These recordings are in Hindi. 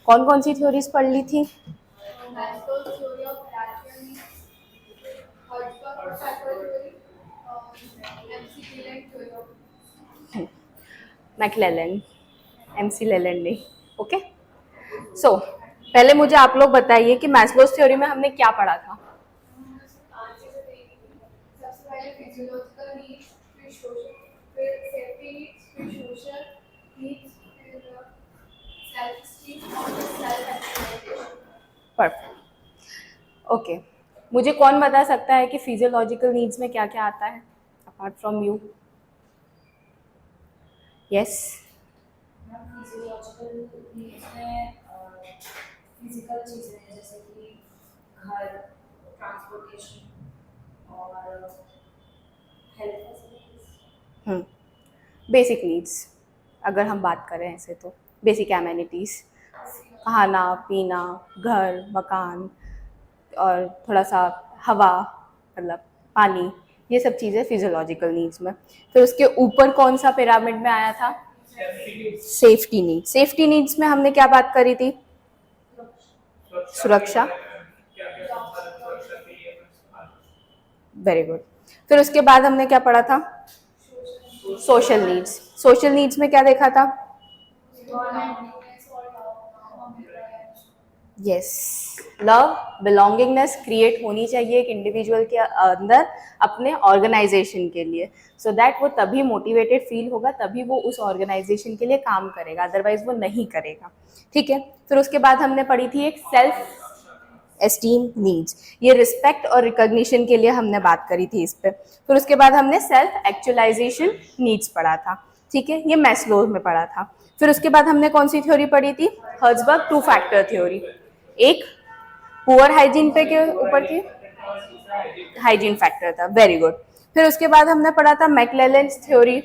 कौन कौन सी थ्योरीज पढ़ ली थी? मैक्लेलन, एमसी लेलैंड ने। ओके, सो पहले मुझे आप लोग बताइए कि मैस्लोस थ्योरी में हमने क्या पढ़ा था? परफेक्ट। ओके, मुझे कौन बता सकता है कि फिजियोलॉजिकल नीड्स में क्या क्या आता है apart from you? Yes. Physiological needs में फिजिकल चीज़ें हैं जैसे कि घर, ट्रांसपोर्टेशन और हेल्थ फैसिलिटीज। बेसिक नीड्स अगर हम बात करें ऐसे तो बेसिक एमेनिटीज़, खाना पीना, घर मकान और थोड़ा सा हवा, मतलब पानी, ये सब चीज़ें फिजियोलॉजिकल नीड्स में। फिर उसके ऊपर कौन सा पिरामिड में आया था? Safety needs. सेफ्टी नीड्स में हमने क्या बात करी थी? सुरक्षा। Very good. फिर उसके बाद हमने क्या पढ़ा था? Social needs. सोशल नीड्स में क्या देखा था? यस, लव, बिलोंगिंगनेस क्रिएट होनी चाहिए एक इंडिविजुअल के अंदर अपने ऑर्गेनाइजेशन के लिए, सो दैट वो तभी मोटिवेटेड फील होगा, तभी वो उस ऑर्गेनाइजेशन के लिए काम करेगा, अदरवाइज वो नहीं करेगा। ठीक है, फिर उसके बाद हमने पढ़ी थी एक सेल्फ एस्टीम नीड्स, ये रिस्पेक्ट और रिकॉग्निशन के लिए हमने बात करी थी इस पे। फिर उसके बाद हमने सेल्फ एक्चुअलाइजेशन नीड्स पढ़ा था। ठीक है, ये मैस्लो में पढ़ा था। फिर उसके बाद हमने कौन सी थ्योरी पढ़ी थी? हर्ट्जबर्ग टू फैक्टर थ्योरी। एक पुअर हाइजीन पे के ऊपर की हाइजीन फैक्टर था। Very good. फिर उसके बाद हमने पढ़ा था मैक्लेलैंड्स थ्योरी,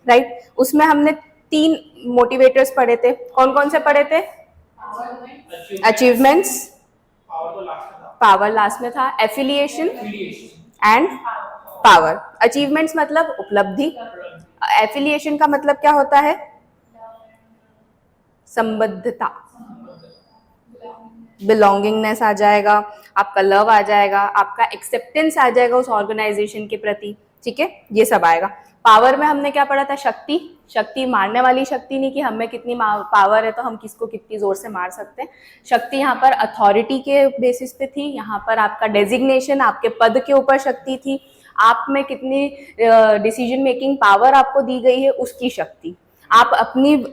राइट। उसमें हमने 3 मोटिवेटर्स पढ़े थे। कौन कौन से पढ़े थे? अचीवमेंट्स, पावर लास्ट में था, एफिलिएशन एंड पावर। अचीवमेंट्स मतलब उपलब्धि, एफिलिएशन का मतलब क्या होता है? संबद्धता, बिलोंगिंगनेस आ जाएगा, आपका लव आ जाएगा, आपका एक्सेप्टेंस आ जाएगा उस ऑर्गेनाइजेशन के प्रति। ठीक है, ये सब आएगा। पावर में हमने क्या पढ़ा था? शक्ति। शक्ति मारने वाली शक्ति नहीं कि हमें कितनी पावर है तो हम किसको कितनी जोर से मार सकते हैं। शक्ति यहाँ पर अथॉरिटी के बेसिस पे थी, यहाँ पर आपका डेजिग्नेशन, आपके पद के ऊपर शक्ति थी, आप में कितनी डिसीजन मेकिंग पावर आपको दी गई है उसकी शक्ति, आप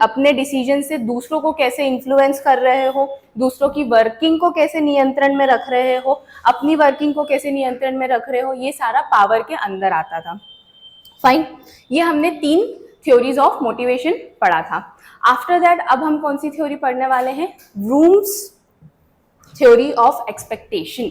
अपने डिसीजन से दूसरों को कैसे इन्फ्लुएंस कर रहे हो, दूसरों की वर्किंग को कैसे नियंत्रण में रख रहे हो, अपनी वर्किंग को कैसे नियंत्रण में रख रहे हो, ये सारा पावर के अंदर आता था। फाइन, ये हमने 3 थ्योरीज ऑफ मोटिवेशन पढ़ा था। आफ्टर दैट अब हम कौन सी थ्योरी पढ़ने वाले हैं? Rooms theory of expectation.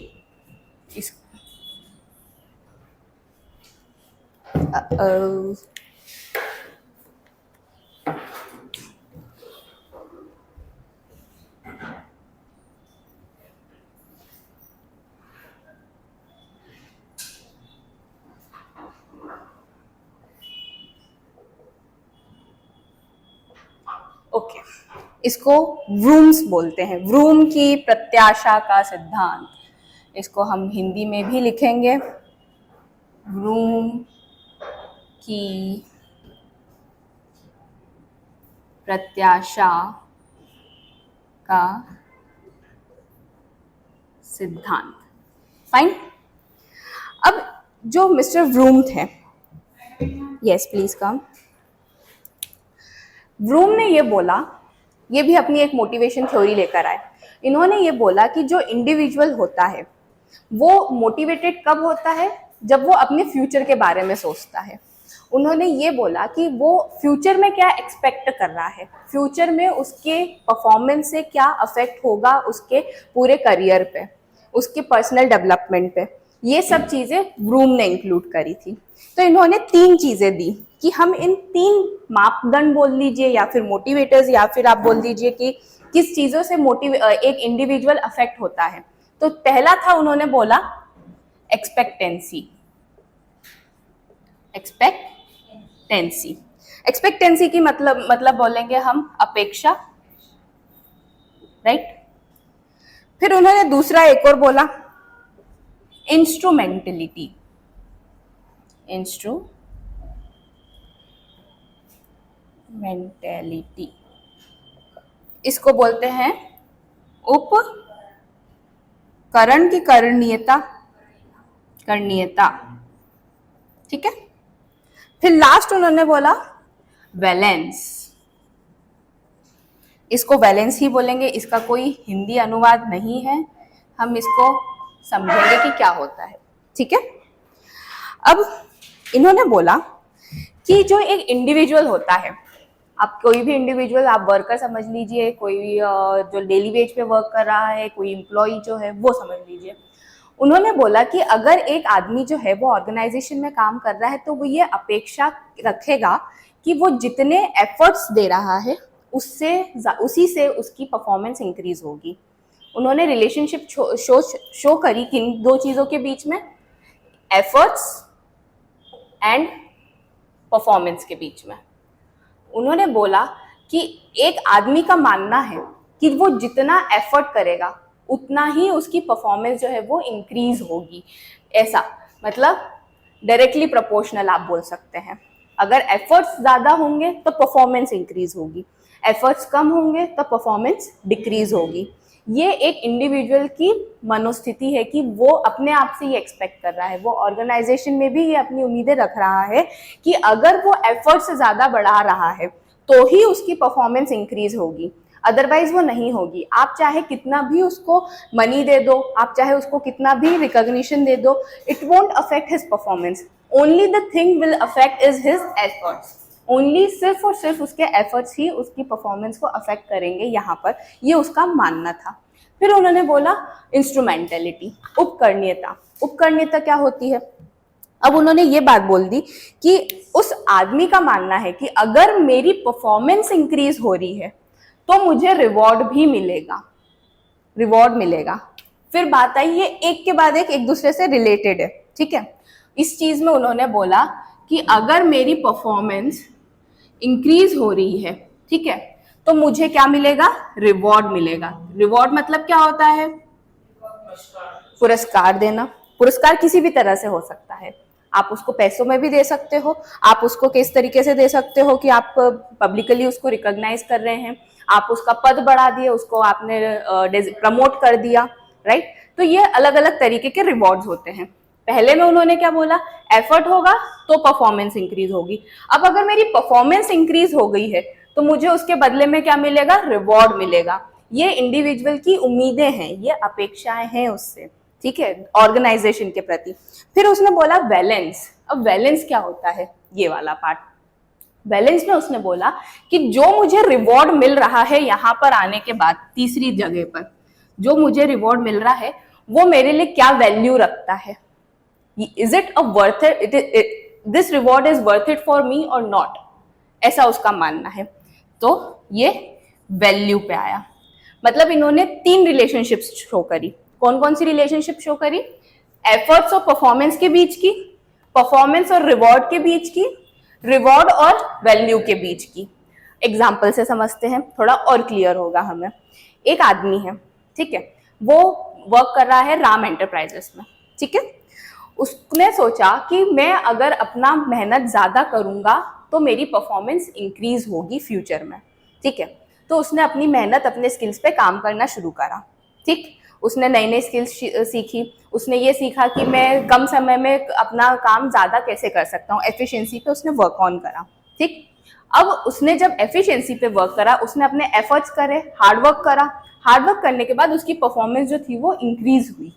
Okay, इसको व्रूम्स बोलते हैं, व्रूम की प्रत्याशा का सिद्धांत। इसको हम हिंदी में भी लिखेंगे, व्रूम की प्रत्याशा का सिद्धांत। फाइन। अब जो मिस्टर व्रूम थे, यस प्लीज कम, व्रूम ने ये बोला, ये भी अपनी एक मोटिवेशन थ्योरी लेकर आए। इन्होंने ये बोला कि जो इंडिविजुअल होता है वो मोटिवेटेड कब होता है? जब वो अपने फ्यूचर के बारे में सोचता है। उन्होंने ये बोला कि वो फ्यूचर में क्या एक्सपेक्ट कर रहा है, फ्यूचर में उसके परफॉर्मेंस से क्या अफेक्ट होगा उसके पूरे करियर पे, उसके पर्सनल डेवलपमेंट पे, ये सब चीज़ें व्रूम ने इंक्लूड करी थी। तो इन्होंने 3 चीज़ें दी कि हम इन 3 मापदंड बोल लीजिए या फिर मोटिवेटर्स, या फिर आप बोल दीजिए कि किस चीज़ों से एक इंडिविजुअल अफेक्ट होता है। तो पहला था, उन्होंने बोला एक्सपेक्टेंसी। एक्सपेक्टेंसी की मतलब बोलेंगे हम अपेक्षा, राइट। फिर उन्होंने दूसरा एक और बोला, इंस्ट्रूमेंटलिटी। इंस्ट्रूमेंटलिटी इसको बोलते हैं उपकरण की करणीयता, ठीक है। फिर लास्ट उन्होंने बोला वैलेंस। इसको वैलेंस ही बोलेंगे, इसका कोई हिंदी अनुवाद नहीं है, हम इसको समझेंगे कि क्या होता है, ठीक है। अब इन्होंने बोला कि जो एक इंडिविजुअल होता है, आप कोई भी इंडिविजुअल, आप वर्कर समझ लीजिए, कोई जो डेली वेज पे वर्क कर रहा है, कोई एम्प्लॉय जो है वो समझ लीजिए। उन्होंने बोला कि अगर एक आदमी जो है वो ऑर्गेनाइजेशन में काम कर रहा है तो वो ये अपेक्षा रखेगा कि वो जितने एफर्ट्स दे रहा है उसी से उसकी परफॉर्मेंस इंक्रीज होगी। उन्होंने रिलेशनशिप शो करी किन दो चीज़ों के बीच में, एफर्ट्स एंड परफॉर्मेंस के बीच में। उन्होंने बोला कि एक आदमी का मानना है कि वो जितना एफर्ट करेगा उतना ही उसकी परफॉर्मेंस जो है वो इंक्रीज होगी। ऐसा मतलब डायरेक्टली प्रोपोर्शनल आप बोल सकते हैं। अगर एफर्ट्स ज़्यादा होंगे तो परफॉर्मेंस इंक्रीज होगी, एफर्ट्स कम होंगे तो परफॉर्मेंस डिक्रीज होगी। ये एक इंडिविजुअल की मनोस्थिति है कि वो अपने आप से ये एक्सपेक्ट कर रहा है, वो ऑर्गेनाइजेशन में भी ये अपनी उम्मीदें रख रहा है कि अगर वो एफर्ट्स ज़्यादा बढ़ा रहा है तो ही उसकी परफॉर्मेंस इंक्रीज होगी, अदरवाइज वो नहीं होगी। आप चाहे कितना भी उसको मनी दे दो, आप चाहे उसको कितना भी रिकॉग्निशन दे दो, it won't affect his performance. Only the thing will affect is his efforts. Only सिर्फ और सिर्फ उसके एफर्ट्स ही उसकी परफॉर्मेंस को अफेक्ट करेंगे यहाँ पर, ये उसका मानना था। फिर उन्होंने बोला इंस्ट्रूमेंटलिटी, उपकरणीयता। उपकरणीयता क्या होती है? अब उन्होंने ये बात बोल दी कि उस आदमी का मानना है कि अगर मेरी परफॉर्मेंस इंक्रीज हो रही है तो मुझे रिवॉर्ड भी मिलेगा, फिर बात आई, ये एक के बाद एक दूसरे से रिलेटेड है, ठीक है। इस चीज में उन्होंने बोला कि अगर मेरी परफॉर्मेंस इंक्रीज हो रही है, ठीक है, तो मुझे क्या मिलेगा? रिवॉर्ड मिलेगा। रिवॉर्ड मतलब क्या होता है? पुरस्कार देना। पुरस्कार किसी भी तरह से हो सकता है, आप उसको पैसों में भी दे सकते हो, आप उसको किस तरीके से दे सकते हो कि आप पब्लिकली उसको रिकॉग्नाइज कर रहे हैं, आप उसका पद बढ़ा दिए, उसको आपने प्रमोट कर दिया, राइट। तो ये अलग अलग तरीके के रिवॉर्ड्स होते हैं। पहले में उन्होंने क्या बोला? एफर्ट होगा तो परफॉर्मेंस इंक्रीज होगी। अब अगर मेरी परफॉर्मेंस इंक्रीज हो गई है तो मुझे उसके बदले में क्या मिलेगा? रिवॉर्ड मिलेगा। ये इंडिविजुअल की उम्मीदें हैं, ये अपेक्षाएं हैं उससे, ठीक है, ऑर्गेनाइजेशन के प्रति। फिर उसने बोला बैलेंस। अब बैलेंस क्या होता है? ये वाला पार्ट। बैलेंस में उसने बोला कि जो मुझे रिवॉर्ड मिल रहा है यहाँ पर आने के बाद, तीसरी जगह पर जो मुझे रिवॉर्ड मिल रहा है वो मेरे लिए क्या वैल्यू रखता है? Is it a worth it, this reward is worth it for me और नॉट, ऐसा उसका मानना है। तो ये वैल्यू पे आया। मतलब इन्होंने 3 रिलेशनशिप्स शो करी। कौन कौन सी रिलेशनशिप शो करी? एफर्ट्स और परफॉर्मेंस के बीच की, परफॉर्मेंस और रिवॉर्ड के बीच की, रिवॉर्ड और वैल्यू के बीच की। एग्जाम्पल से समझते हैं, थोड़ा और क्लियर होगा हमें। एक आदमी है, ठीक है, वो वर्क कर रहा है राम एंटरप्राइजेस में, ठीक है। उसने सोचा कि मैं अगर अपना मेहनत ज्यादा करूंगा तो मेरी परफॉर्मेंस इंक्रीज होगी फ्यूचर में, ठीक है। तो उसने अपनी मेहनत, अपने स्किल्स पे काम करना शुरू करा, ठीक। उसने नई नई स्किल्स सीखी। उसने ये सीखा कि मैं कम समय में अपना काम ज़्यादा कैसे कर सकता हूँ, एफिशिएंसी पे उसने वर्क ऑन करा, ठीक। अब उसने जब एफिशिएंसी पे वर्क करा, उसने अपने एफर्ट्स करे, हार्डवर्क करा। हार्डवर्क करने के बाद उसकी परफॉर्मेंस जो थी वो इंक्रीज हुई,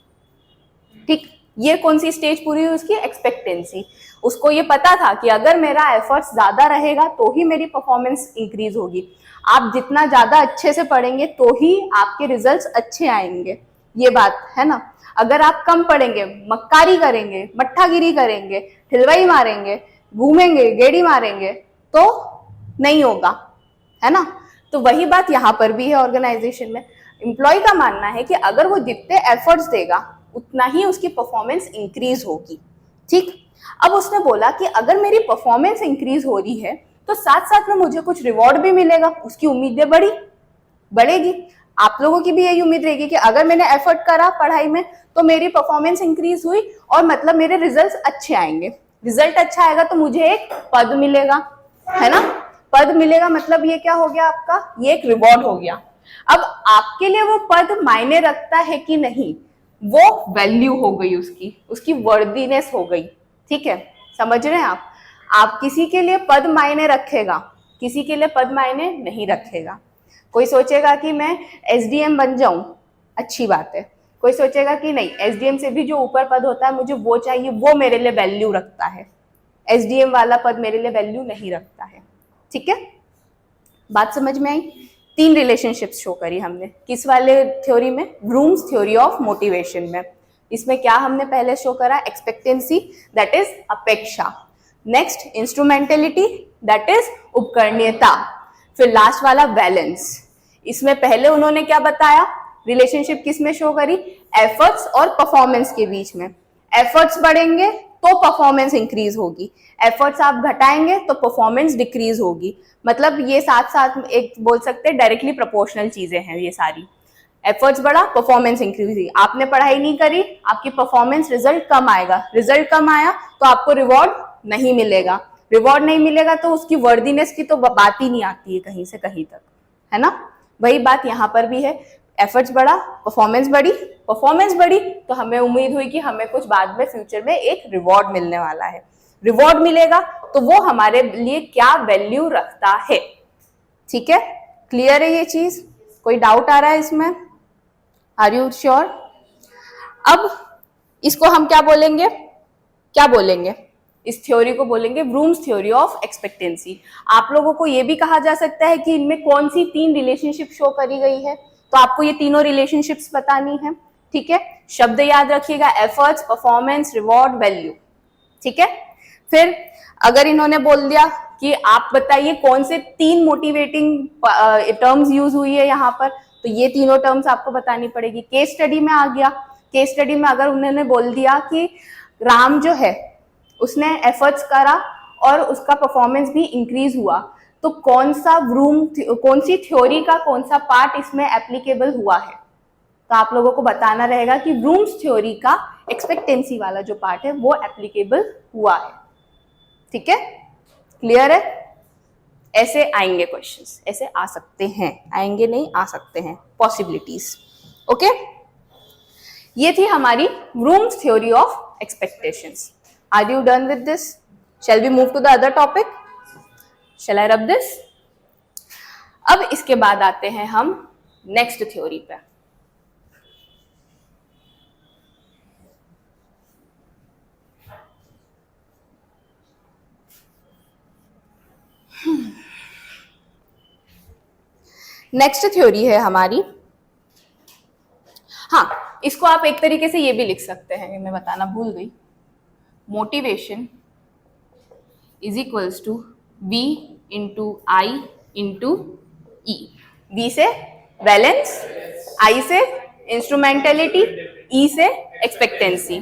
ठीक। ये कौन सी स्टेज पूरी हुई उसकी? एक्सपेक्टेंसी। उसको ये पता था कि अगर मेरा एफर्ट्स ज़्यादा रहेगा तो ही मेरी परफॉर्मेंस इंक्रीज होगी। आप जितना ज़्यादा अच्छे से पढ़ेंगे तो ही आपके रिजल्ट्स अच्छे आएंगे, ये बात है ना। अगर आप कम पढ़ेंगे, मक्कारी करेंगे, मट्ठागिरी करेंगे, हिलवाई मारेंगे, घूमेंगे, गेड़ी मारेंगे तो नहीं होगा, है ना। तो वही बात यहाँ पर भी है ऑर्गेनाइजेशन में। एम्प्लॉय का मानना है कि अगर वो जितने एफर्ट्स देगा उतना ही उसकी परफॉर्मेंस इंक्रीज होगी, ठीक। अब उसने बोला कि अगर मेरी परफॉर्मेंस इंक्रीज हो रही है तो साथ साथ में मुझे कुछ रिवॉर्ड भी मिलेगा। उसकी उम्मीदें बढ़ेगी। आप लोगों की भी यही उम्मीद रहेगी कि अगर मैंने एफर्ट करा पढ़ाई में तो मेरी परफॉर्मेंस इंक्रीज हुई और मतलब मेरे रिजल्ट्स अच्छे आएंगे। रिजल्ट अच्छा आएगा तो मुझे एक पद मिलेगा, है ना। पद मिलेगा मतलब ये क्या हो गया आपका, ये एक रिवॉर्ड हो गया। अब आपके लिए वो पद मायने रखता है कि नहीं, वो वैल्यू हो गई उसकी, उसकी वर्दीनेस हो गई। ठीक है, समझ रहे हैं आप किसी के लिए पद मायने रखेगा, किसी के लिए पद मायने नहीं रखेगा। कोई सोचेगा कि मैं एसडीएम बन जाऊं, अच्छी बात है। कोई सोचेगा कि नहीं, एसडीएम से भी जो ऊपर पद होता है मुझे वो चाहिए, वो मेरे लिए वैल्यू रखता है। एसडीएम वाला पद मेरे लिए वैल्यू नहीं रखता है। ठीक है, बात समझ में आई। 3 रिलेशनशिप्स शो करी हमने, किस वाले थ्योरी में, ब्रूम्स थ्योरी ऑफ मोटिवेशन में। इसमें क्या हमने पहले शो करा, एक्सपेक्टेंसी दैट इज अपेक्षा, नेक्स्ट इंस्ट्रूमेंटेलिटी दैट इज उपकरणीयता, फिर लास्ट वाला बैलेंस। इसमें पहले उन्होंने क्या बताया, रिलेशनशिप किस में शो करी, एफर्ट्स और परफॉर्मेंस के बीच में। एफर्ट्स बढ़ेंगे तो परफॉर्मेंस इंक्रीज होगी, एफर्ट्स आप घटाएंगे तो परफॉर्मेंस डिक्रीज होगी। मतलब ये साथ साथ एक बोल सकते हैं डायरेक्टली प्रोपोर्शनल चीजें हैं ये सारी। एफर्ट्स बढ़ा, परफॉर्मेंस इंक्रीज हुई। आपने पढ़ाई नहीं करी, आपकी परफॉर्मेंस रिजल्ट कम आएगा, रिजल्ट कम आया तो आपको रिवॉर्ड नहीं मिलेगा, रिवॉर्ड नहीं मिलेगा तो उसकी वर्दीनेस की तो बात ही नहीं आती है कहीं से कहीं तक, है ना। वही बात यहाँ पर भी है, एफर्ट्स बढ़ा, परफॉर्मेंस बढ़ी, परफॉर्मेंस बढ़ी तो हमें उम्मीद हुई कि हमें कुछ बाद में फ्यूचर में एक रिवॉर्ड मिलने वाला है। रिवॉर्ड मिलेगा तो वो हमारे लिए क्या वैल्यू रखता है। ठीक है, क्लियर है ये चीज, कोई डाउट आ रहा है इसमें, आर यू श्योर। अब इसको हम क्या बोलेंगे, क्या बोलेंगे, इस थ्योरी को बोलेंगे ब्रूम्स थ्योरी ऑफ एक्सपेक्टेंसी। आप लोगों को यह भी कहा जा सकता है कि इनमें कौन सी 3 रिलेशनशिप शो करी गई है, तो आपको ये तीनों रिलेशनशिप्स बतानी है। ठीक है, शब्द याद रखिएगा, एफर्ट्स, परफॉर्मेंस, रिवॉर्ड, वैल्यू। ठीक है, फिर अगर इन्होंने बोल दिया कि आप बताइए कौन से 3 मोटिवेटिंग टर्म्स यूज हुई है यहाँ पर, तो ये तीनों टर्म्स आपको बतानी पड़ेगी। केस स्टडी में आ गया, केस स्टडी में अगर उन्होंने बोल दिया कि राम जो है उसने एफर्ट्स करा और उसका परफॉर्मेंस भी इंक्रीज हुआ, तो कौन सा कौन सी थ्योरी का कौन सा पार्ट इसमें एप्लीकेबल हुआ है, तो आप लोगों को बताना रहेगा कि ब्रूम्स थ्योरी का एक्सपेक्टेंसी वाला जो पार्ट है वो एप्लीकेबल हुआ है। ठीक है, क्लियर है। ऐसे आएंगे क्वेश्चंस, ऐसे आ सकते हैं, आएंगे नहीं, आ सकते हैं, पॉसिबिलिटीज। ओके, ये थी हमारी Vroom's theory of expectations. Are you done with this? Shall we move to the other topic? Shall I rub this? अब इसके बाद आते हैं हम नेक्स्ट थ्योरी पे। नेक्स्ट थ्योरी है हमारी, हाँ इसको आप एक तरीके से ये भी लिख सकते हैं, मैं बताना भूल गई, motivation is equals to V into I into E. V से बैलेंस, I से इंस्ट्रूमेंटेलिटी, E से एक्सपेक्टेंसी।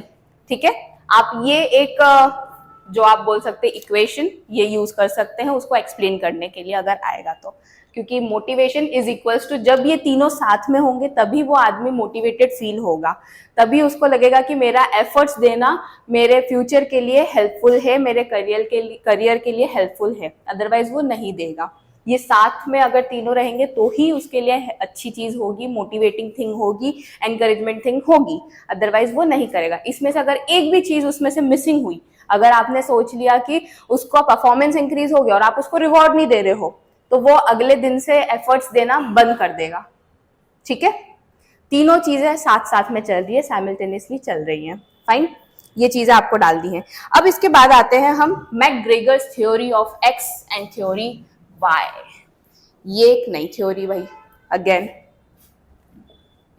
ठीक है, आप ये एक जो आप बोल सकते हैं इक्वेशन ये यूज कर सकते हैं उसको एक्सप्लेन करने के लिए अगर आएगा तो, क्योंकि मोटिवेशन इज इक्वल्स टू जब ये तीनों साथ में होंगे तभी वो आदमी मोटिवेटेड फील होगा, तभी उसको लगेगा कि मेरा एफर्ट्स देना मेरे फ्यूचर के लिए हेल्पफुल है, मेरे करियर के लिए हेल्पफुल है, अदरवाइज वो नहीं देगा। ये साथ में अगर तीनों रहेंगे तो ही उसके लिए अच्छी चीज होगी, मोटिवेटिंग थिंग होगी, एनकरेजमेंट थिंग होगी, अदरवाइज वो नहीं करेगा। इसमें से अगर एक भी चीज उसमें से मिसिंग हुई, अगर आपने सोच लिया कि उसका परफॉर्मेंस इंक्रीज हो गया और आप उसको रिवॉर्ड नहीं दे रहे हो, तो वो अगले दिन से एफर्ट्स देना बंद कर देगा। ठीक है, तीनों चीजें साथ साथ में चल रही है, साइमल्टेनियसली चल रही हैं। फाइन, ये चीजें आपको डाल दी हैं। अब इसके बाद आते हैं हम McGregor's theory of X and theory Y. ये एक नई थ्योरी भाई, अगेन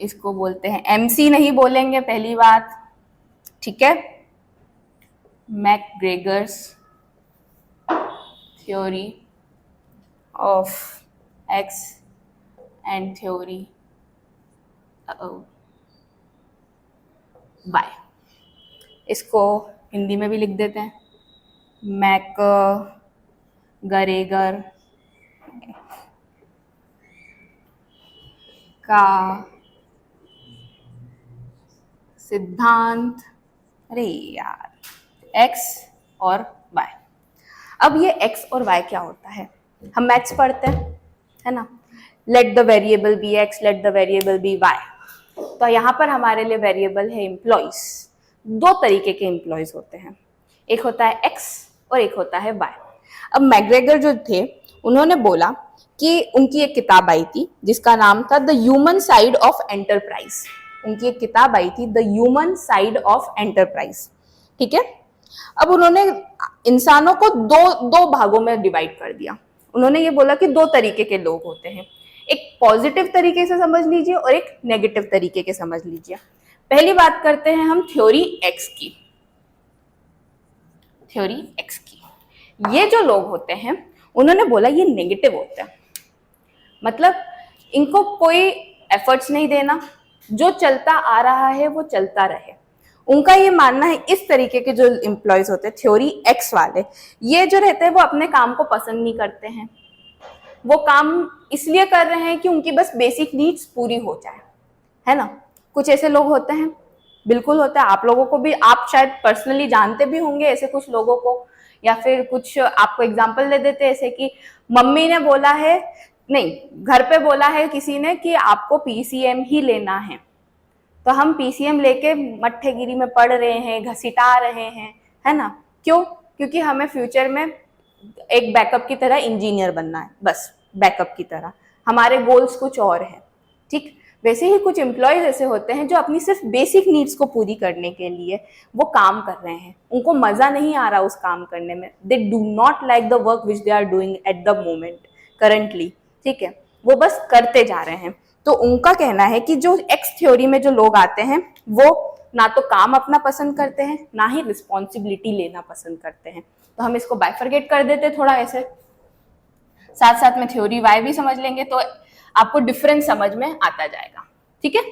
इसको बोलते हैं, एमसी नहीं बोलेंगे पहली बात। ठीक है, McGregor's theory of X and theory Y, इसको हिंदी में भी लिख देते हैं, मैकग्रेगर का सिद्धांत, अरे यार, x और y। अब ये x और y क्या होता है, हम मैथ्स पढ़ते हैं, है ना। Let the variable be x, let the variable be y। तो यहाँ पर हमारे लिए वेरिएबल है एम्प्लॉयज। दो तरीके के एम्प्लॉयज होते हैं, एक होता है x और एक होता है y। अब मैग्रेगर जो थे उन्होंने बोला कि उनकी एक किताब आई थी जिसका नाम था the human side of enterprise. उनकी एक किताब आई थी the human side of enterprise, ठीक है। अब उन्होंने इंसानों को दो भागों में डिवाइड कर दिया। उन्होंने ये बोला कि दो तरीके के लोग होते हैं, एक पॉजिटिव तरीके से समझ लीजिए और एक नेगेटिव तरीके के समझ लीजिए। पहली बात करते हैं हम थ्योरी एक्स की। थ्योरी एक्स की, ये जो लोग होते हैं उन्होंने बोला ये नेगेटिव होते हैं, मतलब इनको कोई एफर्ट्स नहीं देना, जो चलता आ रहा है वो चलता रहे। उनका ये मानना है इस तरीके के जो एम्प्लॉयज होते हैं थ्योरी एक्स वाले, ये जो रहते हैं वो अपने काम को पसंद नहीं करते हैं, वो काम इसलिए कर रहे हैं कि उनकी बस बेसिक नीड्स पूरी हो जाए, है ना। कुछ ऐसे लोग होते हैं, बिल्कुल होता है, आप लोगों को भी, आप शायद पर्सनली जानते भी होंगे ऐसे कुछ लोगों को, या फिर कुछ आपको एग्जांपल दे देते ऐसे कि मम्मी ने बोला है, नहीं घर पे बोला है किसी ने कि आपको पीसीएम ही लेना है, तो हम पीसीएम लेके मट्ठेगिरी में पढ़ रहे हैं, घसीटा रहे हैं, है ना। क्यों? क्योंकि हमें फ्यूचर में एक बैकअप की तरह इंजीनियर बनना है, बस बैकअप की तरह, हमारे गोल्स कुछ और है, ठीक। वैसे ही कुछ एम्प्लॉयज ऐसे होते हैं जो अपनी सिर्फ बेसिक नीड्स को पूरी करने के लिए वो काम कर रहे हैं, उनको मजा नहीं आ रहा उस काम करने में, they do not like the work which they are doing at the moment currently, ठीक है, वो बस करते जा रहे हैं। तो उनका कहना है कि जो एक्स थ्योरी में जो लोग आते हैं वो ना तो काम अपना पसंद करते हैं, ना ही रिस्पॉन्सिबिलिटी लेना पसंद करते हैं। तो हम इसको बाइफरगेट कर देते थोड़ा ऐसे, साथ साथ में थ्योरी वाई भी समझ लेंगे तो आपको डिफरेंस समझ में आता जाएगा, ठीक है।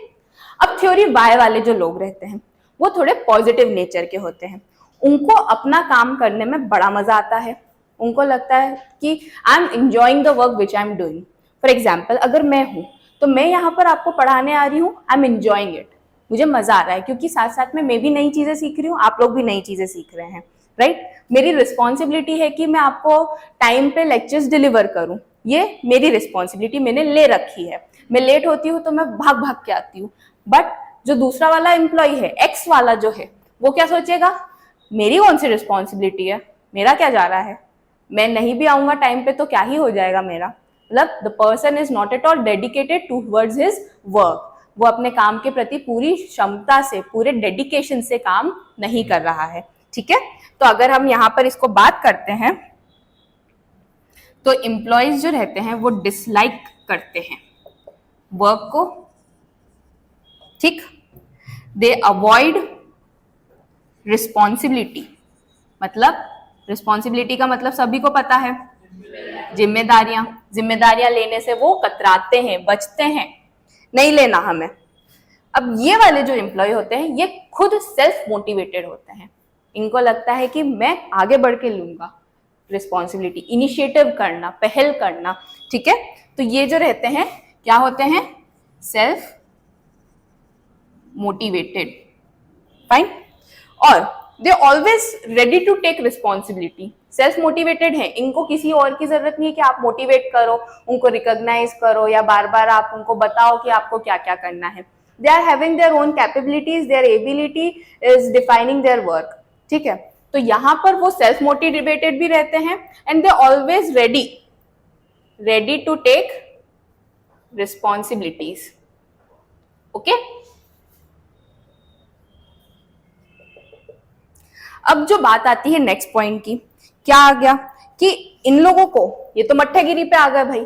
अब थ्योरी वाई वाले जो लोग रहते हैं वो थोड़े पॉजिटिव नेचर के होते हैं, उनको अपना काम करने में बड़ा मजा आता है, उनको लगता है कि I am enjoying the work which I am doing. For example अगर मैं हूं तो मैं यहाँ पर आपको पढ़ाने आ रही हूँ, आई एम एंजॉइंग इट, मुझे मजा आ रहा है, क्योंकि साथ साथ में मैं भी नई चीजें सीख रही हूँ, आप लोग भी नई चीजें सीख रहे हैं, राइट। मेरी रिस्पॉन्सिबिलिटी है कि मैं आपको टाइम पे लेक्चर्स डिलीवर करूँ, ये मेरी रिस्पॉन्सिबिलिटी मैंने ले रखी है। मैं लेट होती हूँ तो मैं भाग भाग के आती हूँ, बट जो दूसरा वाला एम्प्लॉय है, एक्स वाला जो है, वो क्या सोचेगा, मेरी कौन सी रिस्पॉन्सिबिलिटी है, मेरा क्या जा रहा है, मैं नहीं भी आऊंगा टाइम पे तो क्या ही हो जाएगा मेरा। मतलब the person is not at all dedicated towards his work, वो अपने काम के प्रति पूरी क्षमता से, पूरे डेडिकेशन से काम नहीं कर रहा है, ठीक है। तो अगर हम यहाँ पर इसको बात करते हैं तो एम्प्लॉयज जो रहते हैं वो डिसलाइक करते हैं वर्क को, ठीक। दे अवॉइड रिस्पॉन्सिबिलिटी, मतलब रिस्पॉन्सिबिलिटी का मतलब सभी को पता है, जिम्मेदारियां लेने से वो कतराते हैं, बचते हैं, नहीं लेना हमें। अब ये वाले जो एम्प्लॉय होते हैं ये खुद सेल्फ मोटिवेटेड होते हैं, इनको लगता है कि मैं आगे बढ़ के लूंगा रिस्पॉन्सिबिलिटी, इनिशिएटिव करना, पहल करना, ठीक है। तो ये जो रहते हैं क्या होते हैं, सेल्फ मोटिवेटेड, फाइन। और they always ready to take responsibility, self motivated है, इनको किसी और की जरूरत नहीं है कि आप मोटिवेट करो, उनको रिकॉग्नाइज करो या बार बार आप उनको बताओ कि आपको क्या क्या करना है। They are having their own capabilities, their ability is defining their work, ठीक है। तो यहाँ पर वो सेल्फ मोटिवेटेड भी रहते हैं and they always ready to take responsibilities, okay. अब जो बात आती है नेक्स्ट पॉइंट की, क्या आ गया कि इन लोगों को, ये तो मट्ठेगिरी पे आ गए भाई,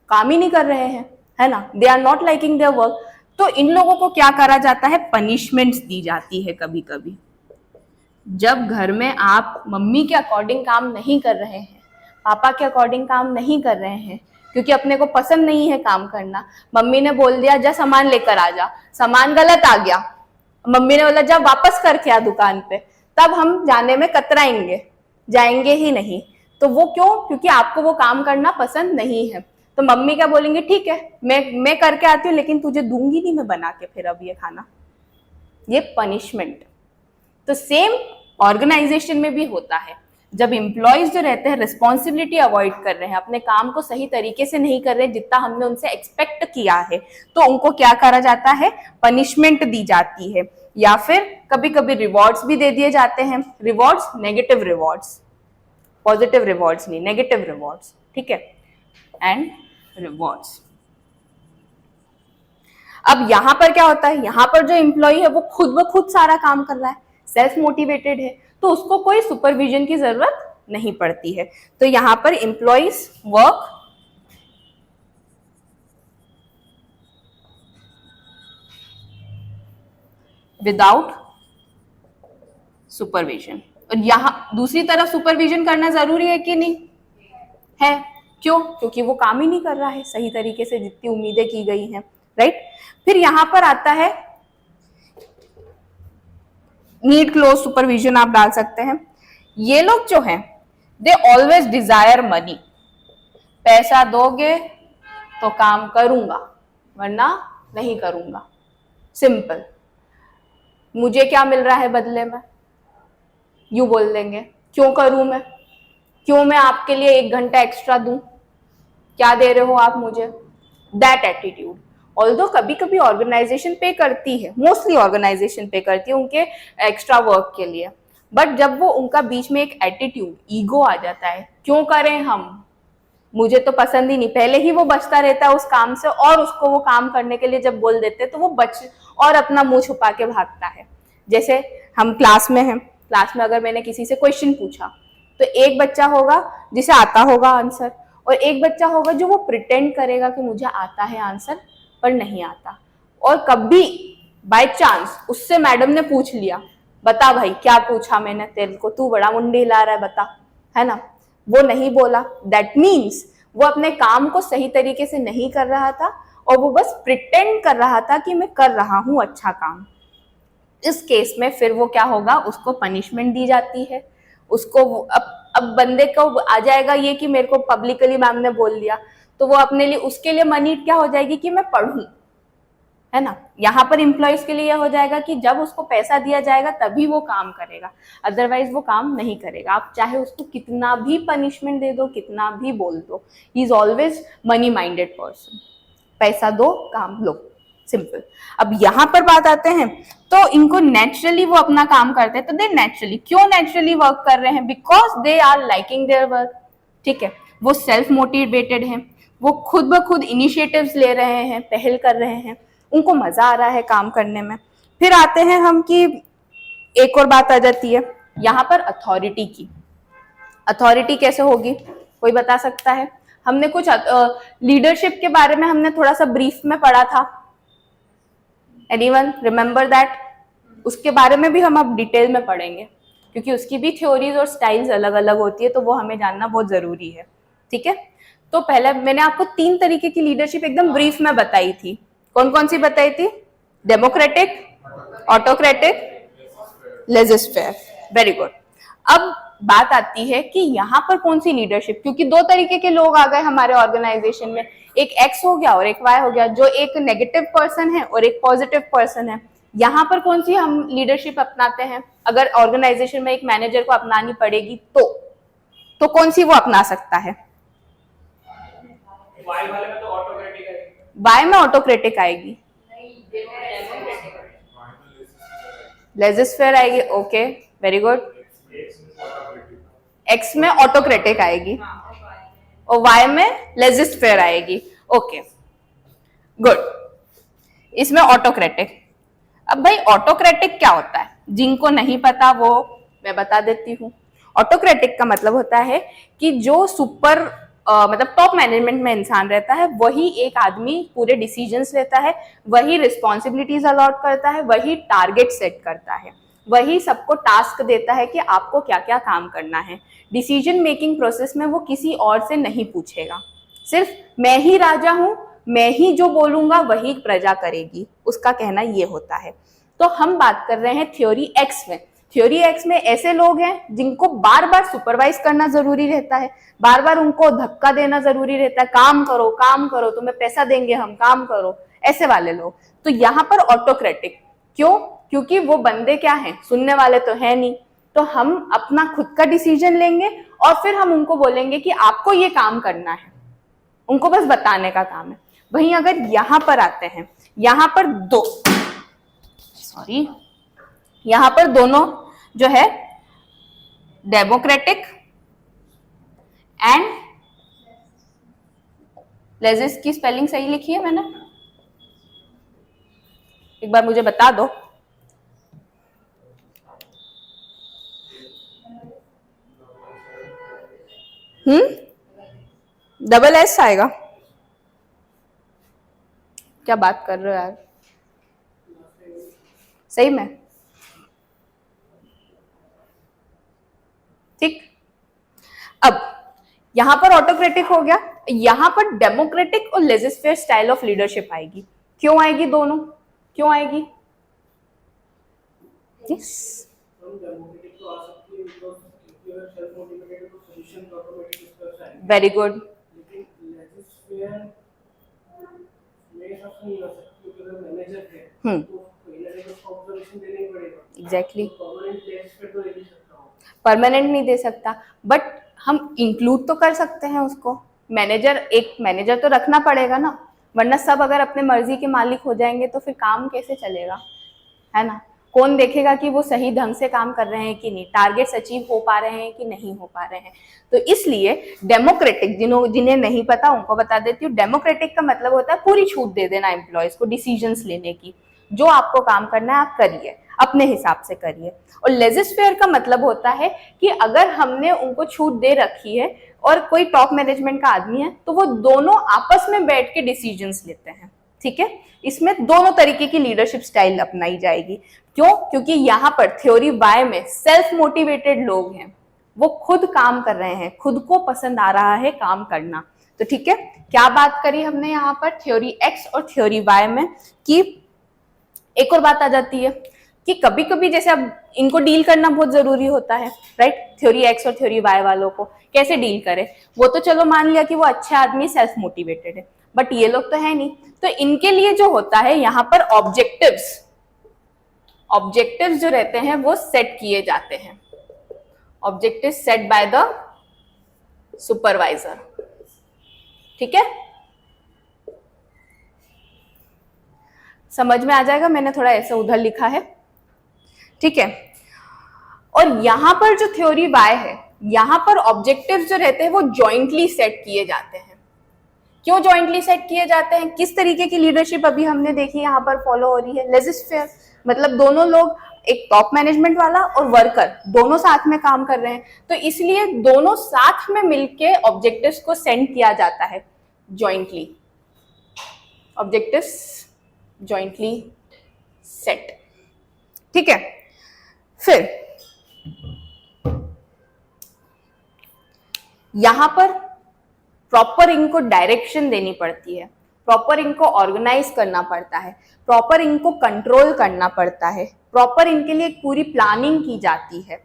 काम ही नहीं कर रहे हैं, है ना, they are not liking their work. तो इन लोगों को क्या करा जाता है, पनिशमेंट्स दी जाती है कभी कभी। जब घर में आप मम्मी के अकॉर्डिंग काम नहीं कर रहे हैं, पापा के अकॉर्डिंग काम नहीं कर रहे हैं, क्योंकि अपने को पसंद नहीं है काम करना, मम्मी ने बोल दिया जा सामान लेकर आ जा, सामान गलत आ गया, मम्मी ने बोला जा वापस करके आ दुकान पे, तब हम जाने में कतराएंगे, जाएंगे ही नहीं। तो वो क्यों? क्योंकि आपको वो काम करना पसंद नहीं है। तो मम्मी क्या बोलेंगे, ठीक है मैं करके आती हूँ लेकिन तुझे दूंगी नहीं मैं बना के फिर अब ये खाना, ये पनिशमेंट। तो सेम ऑर्गेनाइजेशन में भी होता है, जब एम्प्लॉयज जो रहते हैं रिस्पॉन्सिबिलिटी अवॉइड कर रहे हैं, अपने काम को सही तरीके से नहीं कर रहे जितना हमने उनसे एक्सपेक्ट किया है, तो उनको क्या करा जाता है, पनिशमेंट दी जाती है, या फिर कभी कभी रिवॉर्ड्स भी दे दिए जाते हैं। Rewards negative rewards, positive rewards नहीं, नेगेटिव रिवॉर्ड्स, ठीक है, एंड रिवॉर्ड्स। अब यहां पर क्या होता है, यहां पर जो एम्प्लॉय है वो खुद ब खुद सारा काम कर रहा है, सेल्फ मोटिवेटेड है, तो उसको कोई सुपरविजन की जरूरत नहीं पड़ती है। तो यहां पर एम्प्लॉइज वर्क विदाउट सुपरविजन। और यहां दूसरी तरफ सुपरविजन करना जरूरी है कि नहीं है, क्यों, क्योंकि वो काम ही नहीं कर रहा है सही तरीके से जितनी उम्मीदें की गई हैं, राइट। फिर यहां पर आता है नीड क्लोज सुपरविजन, आप डाल सकते हैं। ये लोग जो हैं दे ऑलवेज डिजायर मनी, पैसा दोगे तो काम करूंगा वरना नहीं करूंगा, सिंपल। मुझे क्या मिल रहा है बदले में, यूं बोल देंगे, क्यों करूं मैं, क्यों मैं आपके लिए 1 घंटा एक्स्ट्रा दूं, क्या दे रहे हो आप मुझे, दैट एटीट्यूड। ऑल्दो कभी कभी ऑर्गेनाइजेशन पे करती है, मोस्टली ऑर्गेनाइजेशन पे करती है उनके एक्स्ट्रा वर्क के लिए, बट जब वो उनका बीच में एक एटीट्यूड, ईगो आ जाता है, क्यों करें हम, मुझे तो पसंद ही नहीं, पहले ही वो बचता रहता है उस काम से, और उसको वो काम करने के लिए जब बोल देते हैं तो वो बच और अपना मुंह छुपा के भागता है। जैसे हम क्लास में हैं, क्लास में अगर मैंने किसी से क्वेश्चन पूछा तो एक बच्चा होगा जिसे आता होगा आंसर, और एक बच्चा होगा जो वो प्रिटेंड करेगा कि मुझे आता है आंसर पर नहीं आता। और कभी बाय चांस उससे मैडम ने पूछ लिया, बता भाई क्या पूछा मैंने तेरे को, तू बड़ा मुंडी हिला रहा है बता, है ना, वो नहीं बोला, दैट मीन्स वो अपने काम को सही तरीके से नहीं कर रहा था और वो बस प्रिटेंड कर रहा था कि मैं कर रहा हूं अच्छा काम। इस केस में फिर वो क्या होगा, उसको पनिशमेंट दी जाती है, उसको अब बंदे को आ जाएगा ये कि मेरे को पब्लिकली मैम ने बोल दिया, तो वो अपने लिए, उसके लिए मनी क्या हो जाएगी कि मैं पढ़ूं, है ना। यहाँ पर एम्प्लॉयज के लिए हो जाएगा कि जब उसको पैसा दिया जाएगा तभी वो काम करेगा, अदरवाइज वो काम नहीं करेगा। आप चाहे उसको कितना भी पनिशमेंट दे दो, कितना भी बोल दो, he is always money minded person, पैसा दो काम लो, सिंपल। अब यहाँ पर बात आते हैं, तो इनको नेचुरली वो अपना काम करते हैं, तो दे नेचुरली, क्यों नेचुरली वर्क कर रहे हैं, because they are liking their work, ठीक है, वो सेल्फ मोटिवेटेड हैं, वो खुद ब खुद इनिशिएटिव्स ले रहे हैं, पहल कर रहे हैं, उनको मजा आ रहा है काम करने में। फिर आते हैं हम कि एक और बात आ जाती है यहाँ पर अथॉरिटी की। अथॉरिटी कैसे होगी, कोई बता सकता है, हमने कुछ लीडरशिप के बारे में हमने थोड़ा सा ब्रीफ में पढ़ा था, एनीवन रिमेंबर दैट, उसके बारे में भी हम अब डिटेल में पढ़ेंगे क्योंकि उसकी भी थ्योरीज और स्टाइल्स अलग अलग होती है, तो वो हमें जानना बहुत जरूरी है, ठीक है। तो पहले मैंने आपको 3 तरीके की लीडरशिप एकदम ब्रीफ में बताई थी, कौन कौन सी बताई थी, डेमोक्रेटिक, ऑटोक्रेटिक, लेजिस्फेयर, वेरी गुड। अब बात आती है कि यहाँ पर कौन सी लीडरशिप, क्योंकि 2 तरीके के लोग आ गए हमारे ऑर्गेनाइजेशन में, एक एक्स हो गया और एक वाई हो गया, जो एक नेगेटिव पर्सन है और एक पॉजिटिव पर्सन है। यहाँ पर कौन सी हम लीडरशिप अपनाते हैं, अगर ऑर्गेनाइजेशन में एक मैनेजर को अपनानी पड़ेगी तो कौन सी वो अपना सकता है, वाई वाले में तो ऑटोक्रेटिक है, वाई में ऑटोक्रेटिक आएगी, लेजिस्फेयर आएगी, ओके वेरी गुड, एक्स में ऑटोक्रेटिक आएगी और वाई में लेजिस्फेयर आएगी, ओके गुड। इसमें ऑटोक्रेटिक, अब भाई ऑटोक्रेटिक क्या होता है, जिनको नहीं पता वो मैं बता देती हूँ। ऑटोक्रेटिक का मतलब होता है कि जो सुपर मतलब टॉप मैनेजमेंट में इंसान रहता है, वही एक आदमी पूरे डिसीजंस लेता है, वही रिस्पॉन्सिबिलिटीज अलॉट करता है, वही टारगेट सेट करता है, वही सबको टास्क देता है कि आपको क्या क्या काम करना है। डिसीजन मेकिंग प्रोसेस में वो किसी और से नहीं पूछेगा, सिर्फ मैं ही राजा हूं, मैं ही जो बोलूंगा वही प्रजा करेगी, उसका कहना ये होता है। तो हम बात कर रहे हैं थ्योरी एक्स में, थ्योरी एक्स में ऐसे लोग हैं जिनको बार बार सुपरवाइज करना जरूरी रहता है, बार बार उनको धक्का देना जरूरी रहता है, काम करो तुम्हें पैसा देंगे हम, काम करो, ऐसे वाले लोग। तो यहाँ पर ऑटोक्रेटिक, क्यों? क्योंकि वो बंदे क्या हैं, सुनने वाले तो है नहीं, तो हम अपना खुद का डिसीजन लेंगे और फिर हम उनको बोलेंगे कि आपको ये काम करना है, उनको बस बताने का काम है। वहीं अगर यहां पर आते हैं, यहां पर यहां पर दोनों जो है डेमोक्रेटिक एंड लेजिस की स्पेलिंग सही लिखी है मैंने? एक बार मुझे बता दो। डबल एस आएगा? क्या बात कर रहे हो यार, सही में? ठीक, अब यहां पर ऑटोक्रेटिक हो गया, यहां पर डेमोक्रेटिक और लेजिस्फेयर स्टाइल ऑफ लीडरशिप आएगी। क्यों आएगी दोनों, क्यों आएगी? Yes, very good, exactly, permanent नहीं दे सकता, बट हम इंक्लूड तो कर सकते हैं उसको। मैनेजर, एक मैनेजर तो रखना पड़ेगा ना, वरना सब अगर अपने मर्जी के मालिक हो जाएंगे तो फिर काम कैसे चलेगा, है ना? कौन देखेगा कि वो सही ढंग से काम कर रहे हैं कि नहीं, टारगेट्स अचीव हो पा रहे हैं कि नहीं हो पा रहे हैं। तो इसलिए डेमोक्रेटिक, जिन्हें नहीं पता उनको बता देती हूँ, डेमोक्रेटिक का मतलब होता है पूरी छूट दे देना एम्प्लॉयज को डिसीजंस लेने की, जो आपको काम करना है आप करिए, अपने हिसाब से करिए। और लेजिस्फेयर का मतलब होता है कि अगर हमने उनको छूट दे रखी है और कोई टॉप मैनेजमेंट का आदमी है तो वो दोनों आपस में बैठ के डिसीजंस लेते हैं, ठीक है? इसमें दोनों तरीके की लीडरशिप स्टाइल अपनाई जाएगी। क्यों? क्योंकि यहाँ पर थ्योरी वाई में सेल्फ मोटिवेटेड लोग हैं, वो खुद काम कर रहे हैं, खुद को पसंद आ रहा है काम करना। तो ठीक है, क्या बात करी हमने यहाँ पर थ्योरी एक्स और थ्योरी वाई में, कि एक और बात आ जाती है कि कभी कभी जैसे अब इनको डील करना बहुत जरूरी होता है, राइट? थ्योरी एक्स और थ्योरी वाई वालों को कैसे डील करें? वो तो चलो मान लिया कि वो अच्छे आदमी, सेल्फ मोटिवेटेड है, बट ये लोग तो है नहीं, तो इनके लिए जो होता है यहाँ पर ऑब्जेक्टिव्स जो रहते हैं वो सेट किए जाते हैं। Objective set by the supervisor, ठीक है? समझ में आ जाएगा, मैंने थोड़ा ऐसा उधर लिखा है, ठीक है? और यहां पर जो थ्योरी वाई है, यहां पर ऑब्जेक्टिव्स जो रहते हैं वो जॉइंटली सेट किए जाते हैं। क्यों जॉइंटली सेट किए जाते हैं? किस तरीके की लीडरशिप अभी हमने देखी यहाँ पर फॉलो हो रही है? लेजिस्फेयर, मतलब दोनों लोग, एक टॉप मैनेजमेंट वाला और वर्कर, दोनों साथ में काम कर रहे हैं, तो इसलिए दोनों साथ में मिलके ऑब्जेक्टिव्स को सेंड किया जाता है जॉइंटली, ऑब्जेक्टिव्स जॉइंटली सेट, ठीक है? फिर यहां पर प्रॉपर इनको डायरेक्शन देनी पड़ती है, प्रॉपर इनको ऑर्गेनाइज करना पड़ता है, प्रॉपर इनको कंट्रोल करना पड़ता है, प्रॉपर इनके लिए एक पूरी प्लानिंग की जाती है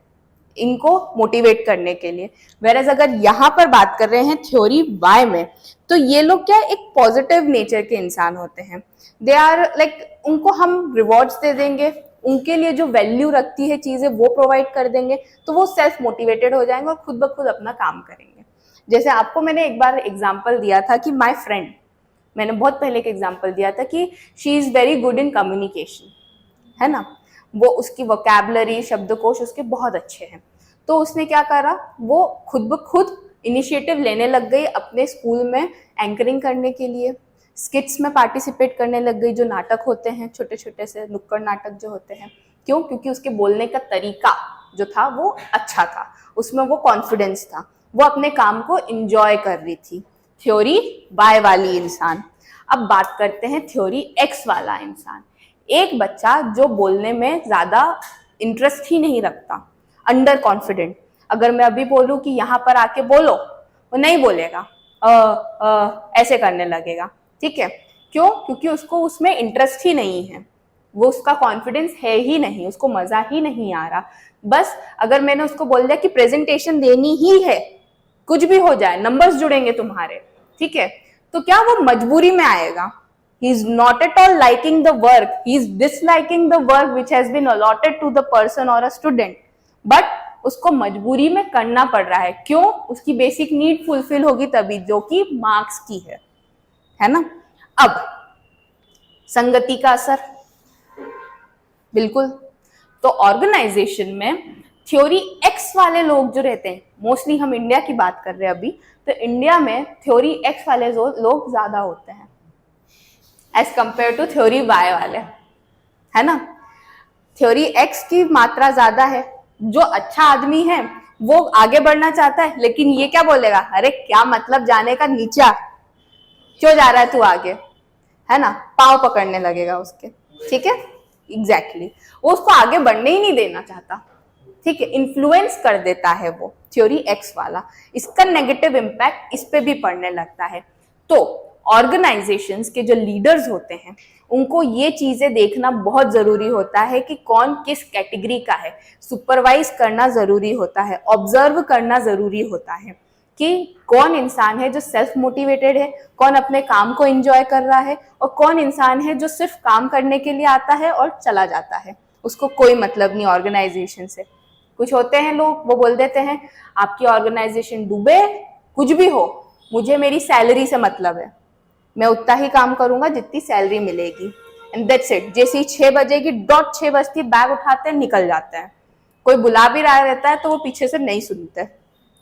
इनको मोटिवेट करने के लिए। वेरएज अगर यहाँ पर बात कर रहे हैं थ्योरी वाई में, तो ये लोग क्या, एक पॉजिटिव नेचर के इंसान होते हैं। दे आर लाइक, उनको हम रिवॉर्ड्स दे देंगे, उनके लिए जो वैल्यू रखती है चीजें वो प्रोवाइड कर देंगे, तो वो सेल्फ मोटिवेटेड हो जाएंगे और खुद ब खुद अपना काम करेंगे। जैसे आपको मैंने एक बार एग्जाम्पल दिया था कि माई फ्रेंड, मैंने बहुत पहले एक एग्जाम्पल दिया था कि she is very good in communication, है ना? वो उसकी वोकैबुलरी, शब्दकोश उसके बहुत अच्छे हैं। तो उसने क्या करा, वो खुद ब खुद इनिशिएटिव लेने लग गई अपने स्कूल में एंकरिंग करने के लिए, स्किट्स में पार्टिसिपेट करने लग गई, जो नाटक होते हैं छोटे छोटे से नुक्कड़ नाटक जो होते हैं। क्यों? क्योंकि उसके बोलने का तरीका जो था वो अच्छा था, उसमें वो कॉन्फिडेंस था, वो अपने काम को इंजॉय कर रही थी। थ्योरी वाई वाली इंसान। अब बात करते हैं थ्योरी एक्स वाला इंसान, एक बच्चा जो बोलने में ज्यादा इंटरेस्ट ही नहीं रखता, अंडर कॉन्फिडेंट। अगर मैं अभी बोलूं कि यहाँ पर आके बोलो, वो नहीं बोलेगा, ऐसे करने लगेगा, ठीक है? क्यों? क्योंकि उसको उसमें इंटरेस्ट ही नहीं है। वो उसका कॉन्फिडेंस है ही नहीं, उसको मजा ही नहीं आ रहा। बस अगर मैंने उसको बोल दिया कि प्रेजेंटेशन देनी ही है, कुछ भी हो जाए, नंबर्स जुड़ेंगे तुम्हारे, ठीक है, तो क्या वो मजबूरी में आएगा? He is not at all liking the work, he is disliking the work which has been allotted to the person or a student, but उसको मजबूरी में करना पड़ रहा है। क्यों? उसकी बेसिक नीड फुलफिल होगी तभी, जो कि मार्क्स की है ना। अब संगति का असर, बिल्कुल। तो ऑर्गेनाइजेशन में थ्योरी एक्स वाले लोग जो रहते हैं, मोस्टली हम इंडिया की बात कर रहे हैं अभी, तो इंडिया में थ्योरी एक्स वाले लोग ज्यादा होते हैं as compare to theory Y वाले, है ना। थ्योरी एक्स की मात्रा ज्यादा है। जो अच्छा आदमी है वो आगे बढ़ना चाहता है, लेकिन ये क्या बोलेगा, अरे क्या मतलब जाने का, नीचा क्यों जा रहा है तू आगे, है ना, पाँव पकड़ने लगेगा उसके, ठीक है, एग्जैक्टली वो उसको आगे बढ़ने ही नहीं देना चाहता, ठीक है, इन्फ्लुएंस कर देता है वो थ्योरी एक्स वाला। इसका नेगेटिव इम्पैक्ट इस पे भी पड़ने लगता है। तो ऑर्गेनाइजेशंस के जो लीडर्स होते हैं उनको ये चीजें देखना बहुत जरूरी होता है कि कौन किस कैटेगरी का है, सुपरवाइज करना जरूरी होता है, ऑब्जर्व करना जरूरी होता है कि कौन इंसान है जो सेल्फ मोटिवेटेड है, कौन अपने काम को एंजॉय कर रहा है, और कौन इंसान है जो सिर्फ काम करने के लिए आता है और चला जाता है, उसको कोई मतलब नहीं ऑर्गेनाइजेशन से। कुछ होते हैं लोग, वो बोल देते हैं आपकी ऑर्गेनाइजेशन डूबे, कुछ भी हो, मुझे मेरी सैलरी से मतलब है, मैं उतना ही काम करूंगा जितनी सैलरी मिलेगी, एंड दैट्स इट। जैसे ही 6 बजेगी, डॉट 6 बजती, बैग उठाते हैं, निकल जाते हैं। कोई बुला भी रहा रहता है तो वो पीछे से नहीं सुनते,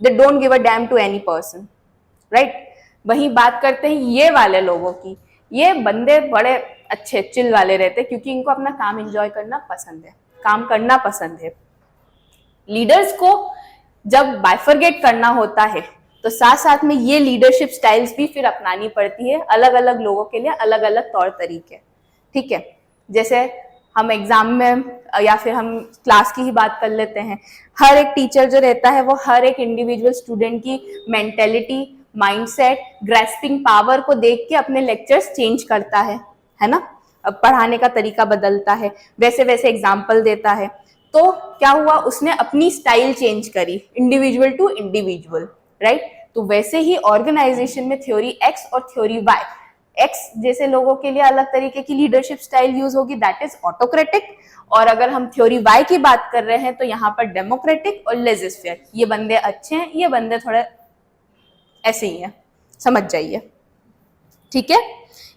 they don't give a damn to any person, right. वही बात करते हैं ये वाले लोगों की, ये बंदे बड़े अच्छे चिल वाले रहते हैं क्योंकि इनको अपना काम एंजॉय करना पसंद है, काम करना पसंद है। लीडर्स को जब बाइफरगेट करना होता है तो साथ साथ में ये लीडरशिप स्टाइल्स भी फिर अपनानी पड़ती है, अलग अलग लोगों के लिए अलग अलग तौर तरीके, ठीक है। जैसे हम एग्जाम में या फिर हम क्लास की ही बात कर लेते हैं, हर एक टीचर जो रहता है वो हर एक इंडिविजुअल स्टूडेंट की मेंटेलिटी, माइंडसेट, ग्रेस्पिंग पावर को देख के अपने लेक्चर्स चेंज करता है ना। अब पढ़ाने का तरीका बदलता है, वैसे वैसे एग्जाम्पल देता है। तो क्या हुआ, उसने अपनी स्टाइल चेंज करी, इंडिविजुअल टू इंडिविजुअल, राइट। तो वैसे ही ऑर्गेनाइजेशन में थ्योरी एक्स और थ्योरी वाई, एक्स जैसे लोगों के लिए अलग तरीके की लीडरशिप स्टाइल यूज होगी, दैट इज ऑटोक्रेटिक, और अगर हम थ्योरी वाई की बात कर रहे हैं तो यहाँ पर डेमोक्रेटिक और लेजिस्फेयर। ये बंदे अच्छे हैं, ये बंदे थोड़े ऐसे ही हैं, समझ जाइए, ठीक है।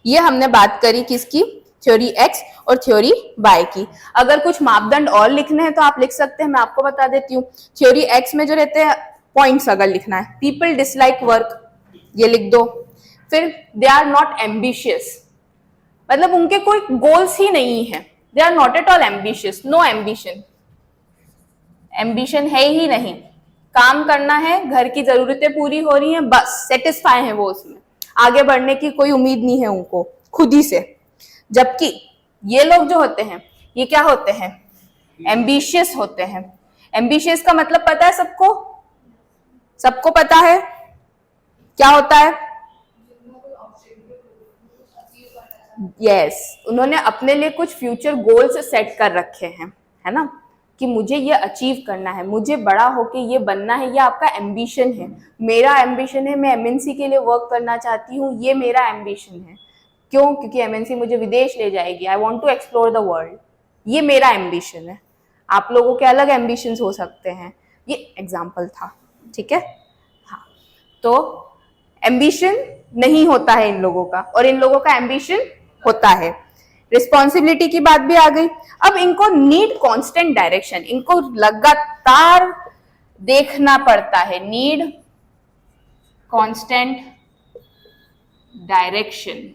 ये हमने बात करी किसकी, थ्योरी एक्स और थ्योरी वाई की। अगर कुछ मापदंड और लिखने हैं तो आप लिख सकते हैं, मैं आपको बता देती हूँ। थ्योरी एक्स में जो रहते हैं पॉइंट्स अगर लिखना है, पीपल डिसलाइक वर्क, ये लिख दो। फिर दे आर नॉट एम्बिशियस, मतलब उनके कोई गोल्स ही नहीं है, they are not at all ambitious, no ambition, ambition है ही नहीं, काम करना है, घर की जरूरतें पूरी हो रही हैं, बस सेटिस्फाई है वो, उसमें आगे बढ़ने की कोई उम्मीद नहीं है उनको खुद ही से। जबकि ये लोग जो होते हैं ये क्या होते हैं, एम्बिशियस होते हैं। एम्बिशियस का मतलब पता है सबको, सबको पता है क्या होता है, यस, उन्होंने अपने लिए कुछ फ्यूचर गोल्स सेट कर रखे हैं, है ना, कि मुझे ये अचीव करना है, मुझे बड़ा होके ये बनना है, ये आपका एम्बिशन है। मेरा एम्बिशन है, मैं एमएनसी के लिए वर्क करना चाहती हूँ, ये मेरा एम्बिशन है। क्यों? क्योंकि एमएनसी मुझे विदेश ले जाएगी, I want to explore the world, ये मेरा एम्बिशन है। आप लोगों के अलग एम्बिशंस हो सकते हैं, ये एग्जाम्पल था, ठीक है। हाँ, तो एम्बिशन नहीं होता है इन लोगों का, और इन लोगों का एम्बिशन होता है। रिस्पॉन्सिबिलिटी की बात भी आ गई। अब इनको नीड कांस्टेंट डायरेक्शन, इनको लगातार देखना पड़ता है, नीड कांस्टेंट डायरेक्शन,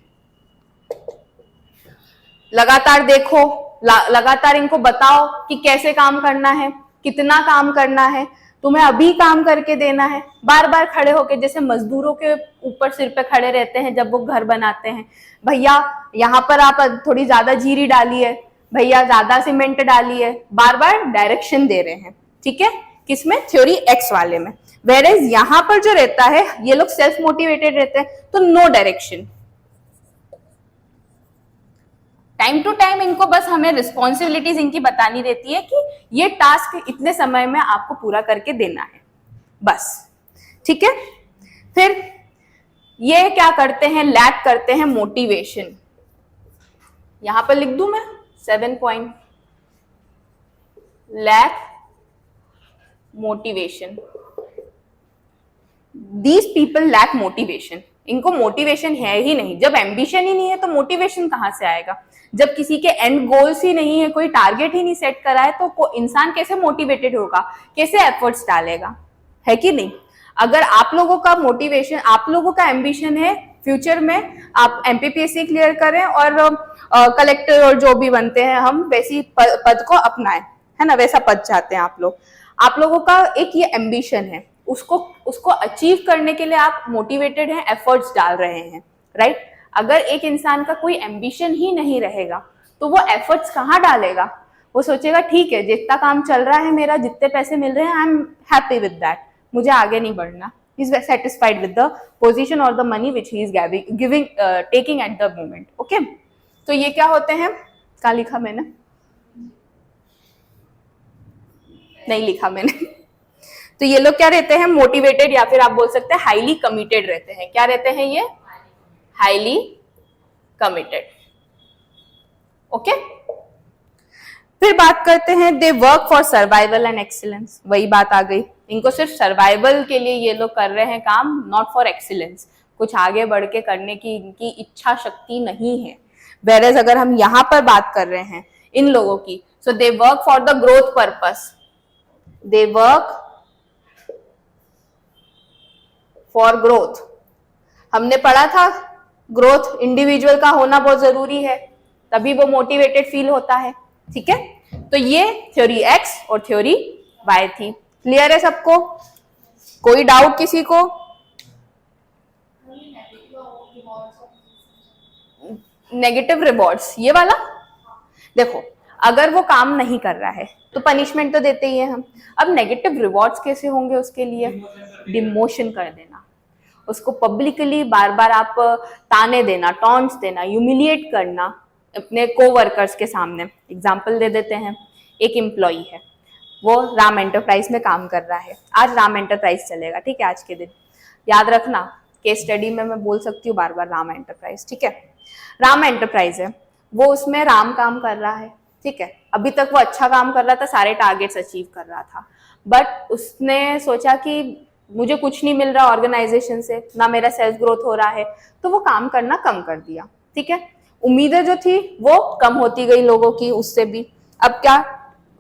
लगातार देखो, लगातार इनको बताओ कि कैसे काम करना है, कितना काम करना है, तुम्हें अभी काम करके देना है। बार बार खड़े होके, जैसे मजदूरों के ऊपर सिर पे खड़े रहते हैं जब वो घर बनाते हैं, भैया यहाँ पर आप थोड़ी ज्यादा जीरी डालिए, भैया ज्यादा सीमेंट डालिए, बार बार डायरेक्शन दे रहे हैं, ठीक है, किसमें, थ्योरी एक्स वाले में। वेयरएज यहाँ पर जो रहता है, ये लोग सेल्फ मोटिवेटेड रहते हैं, तो no direction, time to time इनको बस हमें रिस्पॉन्सिबिलिटीज इनकी बतानी रहती है कि ये टास्क इतने समय में आपको पूरा करके देना है, बस। ठीक है, फिर ये क्या करते हैं, लैक करते हैं मोटिवेशन। यहां पर लिख दूं मैं 7 point, lack motivation. These people lack motivation. इनको मोटिवेशन है ही नहीं। जब एम्बिशन ही नहीं है तो मोटिवेशन कहां से आएगा? जब किसी के एंड गोल्स ही नहीं है, कोई टारगेट ही नहीं सेट करा है, तो इंसान कैसे मोटिवेटेड होगा, कैसे एफर्ट्स डालेगा? है कि नहीं? अगर आप लोगों का मोटिवेशन, आप लोगों का एम्बिशन है फ्यूचर में आप एमपीपीएससी क्लियर करें और कलेक्टर और जो भी बनते हैं हम वैसी पद को अपनाएं, है ना, वैसा पद चाहते हैं आप लोग। आप लोगों का एक ये एम्बिशन है, उसको अचीव करने के लिए आप मोटिवेटेड हैं, एफर्ट्स डाल रहे हैं, राइट? अगर एक इंसान का कोई एम्बिशन ही नहीं रहेगा तो वो एफर्ट्स कहाँ डालेगा? वो सोचेगा ठीक है, जितना काम चल रहा है मेरा, जितने पैसे मिल रहे हैं, I am happy with that, मुझे आगे नहीं बढ़ना। He is satisfied with the position और the money which he is giving taking at the moment. Okay, तो ये क्या होते हैं? क्या लिखा मैंने? नहीं लिखा मैंने। तो ये लोग क्या रहते हैं? मोटिवेटेड, या फिर आप बोल सकते हैं हाईली कमिटेड रहते हैं। क्या रहते हैं ये? Highly committed. ओके, फिर बात करते हैं दे work for survival and excellence. वही बात आ गई, इनको सिर्फ सर्वाइवल के लिए ये लोग कर रहे हैं काम, नॉट फॉर एक्सीलेंस। कुछ आगे बढ़ के करने की इनकी इच्छा शक्ति नहीं है। वेरेज अगर हम यहां पर बात कर रहे हैं इन लोगों की, so they work for the growth purpose, they work for growth. हमने पढ़ा था ग्रोथ इंडिविजुअल का होना बहुत जरूरी है, तभी वो मोटिवेटेड फील होता है। ठीक है, तो ये थ्योरी एक्स और थ्योरी वाई थी। क्लियर है सबको? कोई डाउट किसी को? नेगेटिव रिवॉर्ड्स, ये वाला देखो, अगर वो काम नहीं कर रहा है तो पनिशमेंट तो देते ही है हम। अब नेगेटिव रिवॉर्ड्स कैसे होंगे उसके लिए? डिमोशन कर देना, उसको पब्लिकली बार बार आप ताने देना, टॉन्ट्स देना, ह्यूमिलिएट करना अपने कोवर्कर्स के सामने। एग्जाम्पल दे देते हैं, एक एम्प्लॉई है, वो राम एंटरप्राइज में काम कर रहा है। आज राम एंटरप्राइज चलेगा, ठीक है, आज के दिन याद रखना, केस स्टडी में मैं बोल सकती हूँ बार बार राम एंटरप्राइज। ठीक है, राम एंटरप्राइज है, वो उसमें राम काम कर रहा है। ठीक है, अभी तक वो अच्छा काम कर रहा था, सारे टारगेट्स अचीव कर रहा था, बट उसने सोचा कि मुझे कुछ नहीं मिल रहा ऑर्गेनाइजेशन से, ना मेरा सेल्फ ग्रोथ हो रहा है, तो वो काम करना कम कर दिया। ठीक है, उम्मीदें जो थी वो कम होती गई लोगों की उससे भी। अब क्या,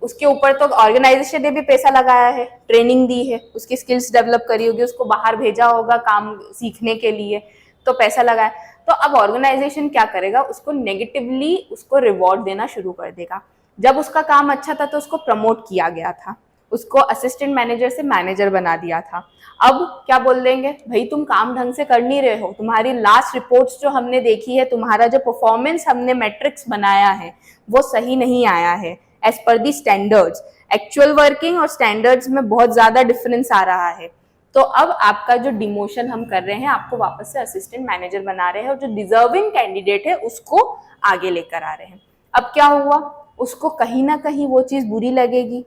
उसके ऊपर तो ऑर्गेनाइजेशन ने भी पैसा लगाया है, ट्रेनिंग दी है, उसकी स्किल्स डेवलप करी होगी, उसको बाहर भेजा होगा काम सीखने के लिए, तो पैसा लगाया। तो अब ऑर्गेनाइजेशन क्या करेगा? उसको नेगेटिवली उसको रिवॉर्ड देना शुरू कर देगा। जब उसका काम अच्छा था तो उसको प्रमोट किया गया था, उसको असिस्टेंट मैनेजर से मैनेजर बना दिया था। अब क्या बोल देंगे? भाई तुम काम ढंग से कर नहीं रहे हो, तुम्हारी लास्ट रिपोर्ट्स जो हमने देखी है, तुम्हारा जो परफॉर्मेंस हमने मैट्रिक्स बनाया है वो सही नहीं आया है as per the standards. Actual working और स्टैंडर्ड्स में बहुत ज्यादा डिफरेंस आ रहा है। तो अब आपका जो डिमोशन हम कर रहे हैं, आपको वापस से असिस्टेंट मैनेजर बना रहे हैं, और जो डिजर्विंग कैंडिडेट है उसको आगे लेकर आ रहे हैं। अब क्या हुआ? उसको कहीं ना कहीं वो चीज बुरी लगेगी,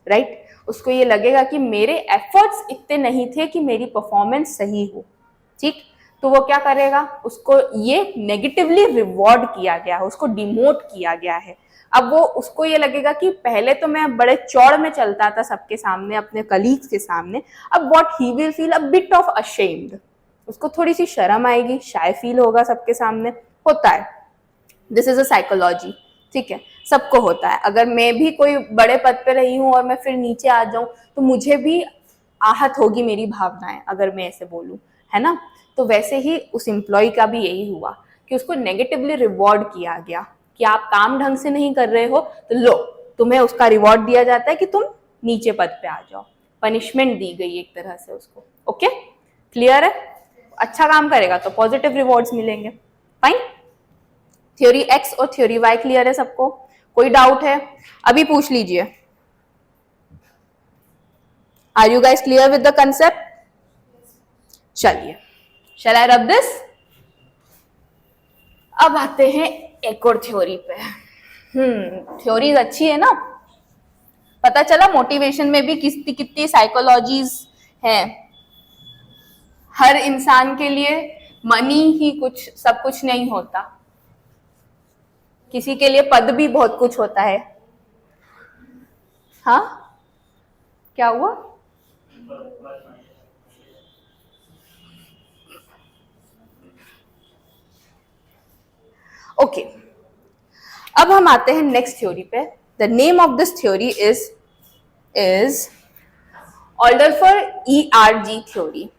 राइट? उसको ये लगेगा कि मेरे एफर्ट्स इतने नहीं थे कि मेरी परफॉर्मेंस सही हो। ठीक, तो वो क्या करेगा? उसको ये नेगेटिवली रिवॉर्ड किया गया है, उसको डिमोट किया गया है। अब वो उसको ये लगेगा कि पहले तो मैं बड़े चौड़ में चलता था सबके सामने, अपने कलीग्स के सामने, अब what he will feel a bit of ashamed, उसको थोड़ी सी शर्म आएगी, शाय फील होगा सबके सामने। होता है, दिस इज अ साइकोलॉजी। ठीक है, सबको होता है। अगर मैं भी कोई बड़े पद पे रही हूँ और मैं फिर नीचे आ जाऊं तो मुझे भी आहत होगी मेरी भावनाएं, अगर मैं ऐसे बोलूं, है ना? तो वैसे ही उस एम्प्लॉय का भी यही हुआ कि उसको नेगेटिवली रिवॉर्ड किया गया कि आप काम ढंग से नहीं कर रहे हो तो लो, तुम्हें उसका रिवॉर्ड दिया जाता है कि तुम नीचे पद पे आ जाओ। पनिशमेंट दी गई एक तरह से उसको। ओके, क्लियर है? अच्छा काम करेगा तो पॉजिटिव रिवॉर्ड्स मिलेंगे। फाइन, थ्योरी एक्स और थ्योरी वाई क्लियर है सबको? कोई डाउट है? अभी पूछ लीजिए। Are you guys clear with the concept? चलिए, शैल आई रब दिस? अब आते हैं एक और थ्योरी पे। थ्योरीज अच्छी है ना, पता चला मोटिवेशन में भी कितनी कितनी साइकोलॉजीज हैं। हर इंसान के लिए मनी ही कुछ सब कुछ नहीं होता, किसी के लिए पद भी बहुत कुछ होता है। हाँ, क्या हुआ? ओके, अब हम आते हैं नेक्स्ट थ्योरी पे। The name of this theory is Alderfer ERG theory.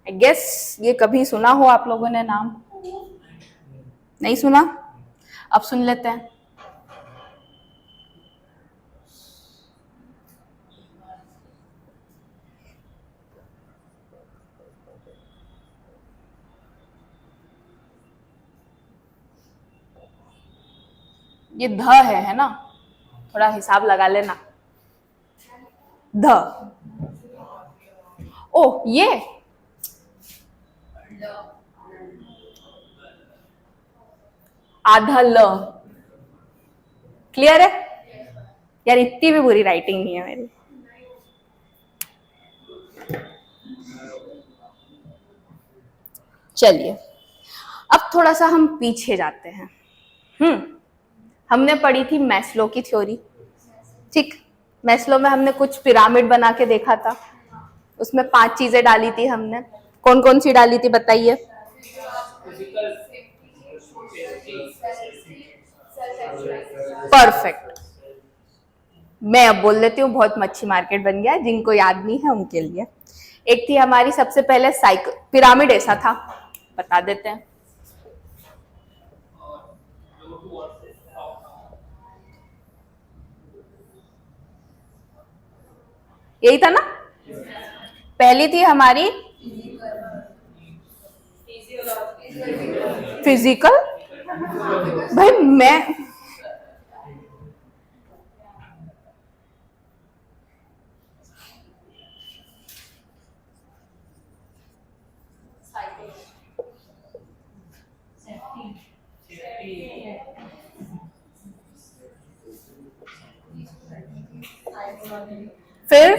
I guess ये कभी सुना हो आप लोगों ने नाम? नहीं सुना? अब सुन लेते हैं। ये ध है ना, थोड़ा हिसाब लगा लेना। ध, ओ ये आधा ल। क्लियर है यार? इतनी भी बुरी राइटिंग नहीं है मेरी। चलिए अब थोड़ा सा हम पीछे जाते हैं। हमने पढ़ी थी मैस्लो की थ्योरी, ठीक? मैस्लो में हमने कुछ पिरामिड बना के देखा था, उसमें 5 चीजें डाली थी हमने। कौन कौन सी डाली थी बताइए? परफेक्ट। मैं अब बोल देती हूँ, बहुत मच्छी मार्केट बन गया, जिनको याद नहीं है उनके लिए। एक थी हमारी सबसे पहले पिरामिड, ऐसा था, बता देते हैं। यही था ना? पहली थी हमारी फिजिकल। भाई मैं फिर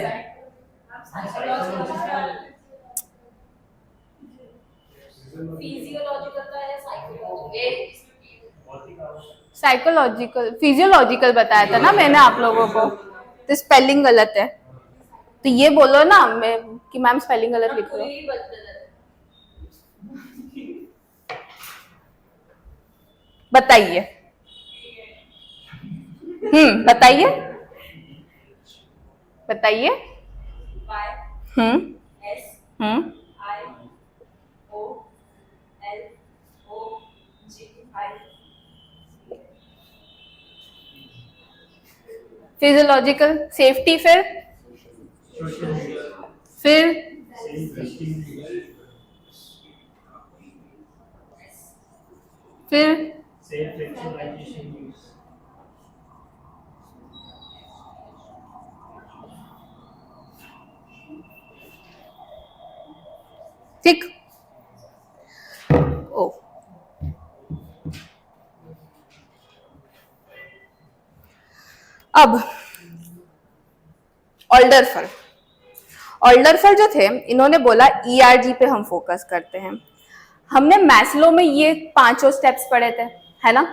साइकोलॉजिकल, फिजियोलॉजिकल बताया था ना मैंने आप लोगों को, तो स्पेलिंग गलत है। तो ये बोलो ना मैं कि मैम स्पेलिंग गलत लिख रहे हो। बताइए। बताइए बताइए। फिजियोलॉजिकल सेफ्टी, फिर ठीक। ओ अब ऑल्डरफर जो थे, इन्होंने बोला ERG पे हम फोकस करते हैं। हमने मैस्लो में ये 5 स्टेप्स पढ़े थे, है ना?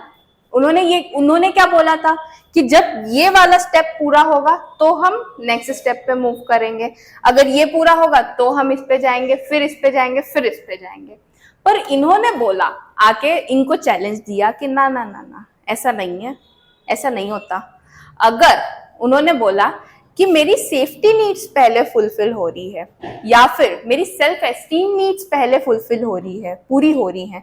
उन्होंने क्या बोला था कि जब ये वाला स्टेप पूरा होगा तो हम नेक्स्ट स्टेप पे मूव करेंगे, अगर ये पूरा होगा तो हम इस पे जाएंगे, फिर इस पे जाएंगे, फिर इस पे जाएंगे। पर इन्होंने बोला, आके इनको चैलेंज दिया कि ना ना ना ना, ऐसा नहीं है, ऐसा नहीं होता। अगर उन्होंने बोला कि मेरी सेफ्टी नीड्स पहले फुलफिल हो रही है या फिर मेरी सेल्फ एस्टीम नीड्स पहले फुलफिल हो रही है, पूरी हो रही है,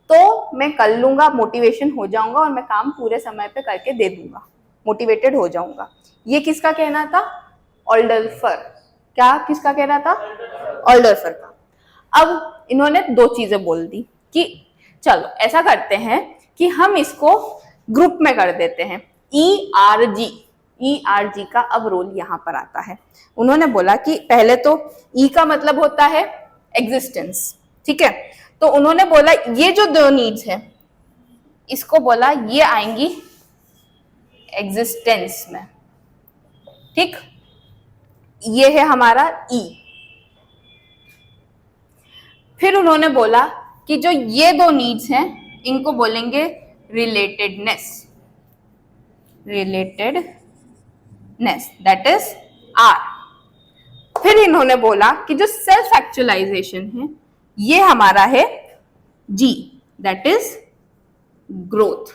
तो मैं कर लूंगा, मोटिवेशन हो जाऊंगा और मैं काम पूरे समय पे करके दे दूंगा, मोटिवेटेड हो जाऊंगा। ये किसका कहना था? ऑल्डरफर। क्या किसका कहना था? ऑल्डरफर का। अब इन्होंने 2 चीजें बोल दी कि चलो ऐसा करते हैं कि हम इसको ग्रुप में कर देते हैं। ERG का अब रोल यहाँ पर आता है। उन्होंने बोला कि पहले तो E का मतलब होता है एग्जिस्टेंस, ठीक है। तो उन्होंने बोला ये जो दो नीड्स है इसको बोला ये आएंगी एग्जिस्टेंस में, ठीक। ये है हमारा E। फिर उन्होंने बोला कि जो ये दो नीड्स हैं इनको बोलेंगे रिलेटेडनेस, दैट इज R। फिर इन्होंने बोला कि जो सेल्फ एक्चुअलाइजेशन है ये हमारा है G, दैट इज ग्रोथ,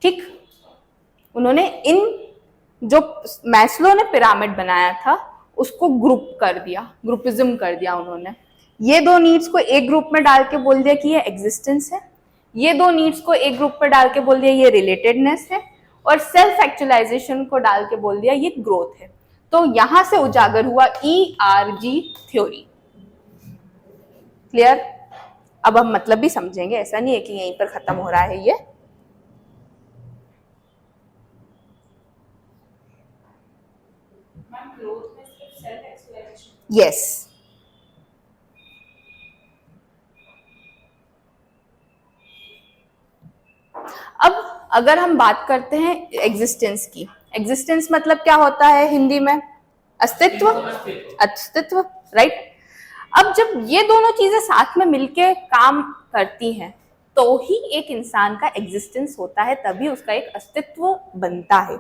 ठीक। उन्होंने इन जो मैस्लो ने पिरामिड बनाया था उसको ग्रुप कर दिया, ग्रुपिज्म कर दिया उन्होंने। ये दो नीड्स को एक ग्रुप में डाल के बोल दिया कि ये एग्जिस्टेंस है, ये दो नीड्स को एक ग्रुप में डाल के बोल दिया ये रिलेटेडनेस है, और सेल्फ एक्चुअलाइजेशन को डाल के बोल दिया ये ग्रोथ है। तो यहां से उजागर हुआ ERG थ्योरी। क्लियर? अब हम मतलब भी समझेंगे, ऐसा नहीं है कि यहीं पर खत्म हो रहा है ये। मैम ग्रोथ में सिर्फ सेल्फ एक्चुअलाइजेशन। यस, अब अगर हम बात करते हैं एग्जिस्टेंस की, एग्जिस्टेंस मतलब क्या होता है हिंदी में? अस्तित्व, अस्तित्व, राइट। अब जब ये दोनों चीजें साथ में मिलके काम करती हैं तो ही एक इंसान का एग्जिस्टेंस होता है, तभी उसका एक अस्तित्व बनता है।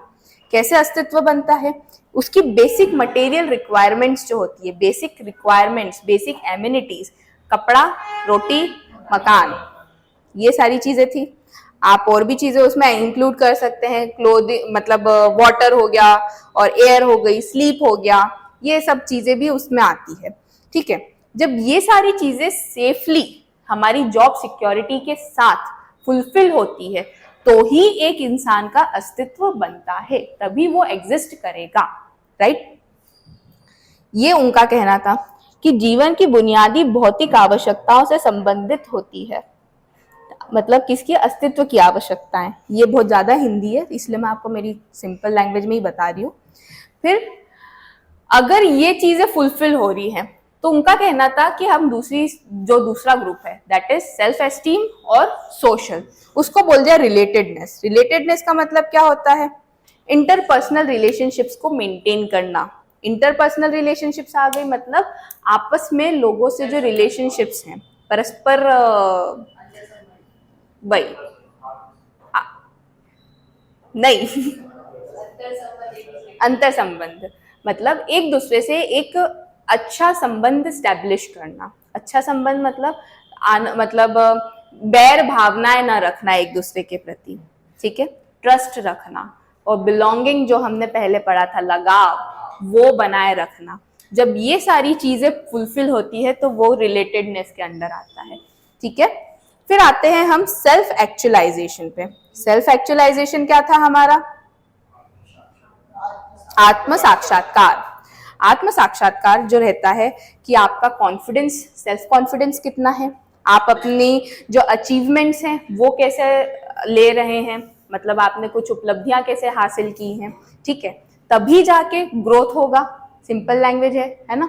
कैसे अस्तित्व बनता है? उसकी बेसिक मटेरियल रिक्वायरमेंट्स जो होती है, बेसिक रिक्वायरमेंट्स, बेसिक एमिनिटीज, कपड़ा, रोटी, मकान, ये सारी चीजें थी। आप और भी चीजें उसमें इंक्लूड कर सकते हैं, क्लोथिंग मतलब वाटर हो गया और एयर हो गई, स्लीप हो गया, ये सब चीजें भी उसमें आती है, ठीक है। जब ये सारी चीजें सेफली हमारी जॉब सिक्योरिटी के साथ फुलफिल होती है तो ही एक इंसान का अस्तित्व बनता है, तभी वो एग्जिस्ट करेगा, राइट। ये उनका कहना था कि जीवन की बुनियादी भौतिक आवश्यकताओं से संबंधित होती है। मतलब किसकी? अस्तित्व की आवश्यकताएं। ये बहुत ज्यादा हिंदी है इसलिए मैं आपको मेरी सिंपल लैंग्वेज में ही बता रही हूँ। फिर अगर ये चीजें फुलफिल हो रही हैं तो उनका कहना था कि हम दूसरा ग्रुप है दैट इज सेल्फ एस्टीम और सोशल, उसको बोल दिया रिलेटेडनेस। रिलेटेडनेस का मतलब क्या होता है? इंटरपर्सनल रिलेशनशिप्स को मेंटेन करना। इंटरपर्सनल रिलेशनशिप्स आ गई मतलब आपस में लोगों से जो रिलेशनशिप्स हैं, परस्पर नहीं अंतर संबंध मतलब एक दूसरे से एक अच्छा संबंध स्टैब्लिश करना। अच्छा संबंध मतलब बैर भावनाएं ना रखना एक दूसरे के प्रति, ठीक है। ट्रस्ट रखना और बिलोंगिंग जो हमने पहले पढ़ा था, लगाव, वो बनाए रखना। जब ये सारी चीजें फुलफिल होती है तो वो रिलेटेडनेस के अंडर आता है, ठीक है। फिर आते हैं हम सेल्फ एक्चुअलाइजेशन पे। सेल्फ एक्चुअलाइजेशन क्या था हमारा? आत्म साक्षात्कार। आत्म साक्षात्कार जो रहता है कि आपका कॉन्फिडेंस, सेल्फ कॉन्फिडेंस कितना है, आप अपनी जो अचीवमेंट्स हैं वो कैसे ले रहे हैं, मतलब आपने कुछ उपलब्धियां कैसे हासिल की हैं, ठीक है। तभी जाके ग्रोथ होगा, सिंपल लैंग्वेज है ना।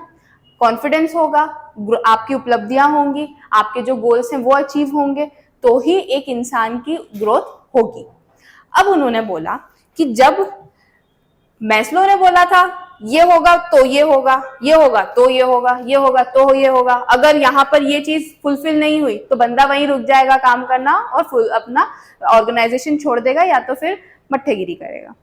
कॉन्फिडेंस होगा, आपकी उपलब्धियां होंगी, आपके जो गोल्स हैं वो अचीव होंगे, तो ही एक इंसान की ग्रोथ होगी। अब उन्होंने बोला कि जब मैस्लो ने बोला था ये होगा तो ये होगा, ये होगा तो ये होगा, ये होगा तो ये होगा, अगर यहाँ पर ये चीज फुलफिल नहीं हुई तो बंदा वहीं रुक जाएगा काम करना और अपना ऑर्गेनाइजेशन छोड़ देगा या तो फिर मट्ठेगिरी करेगा।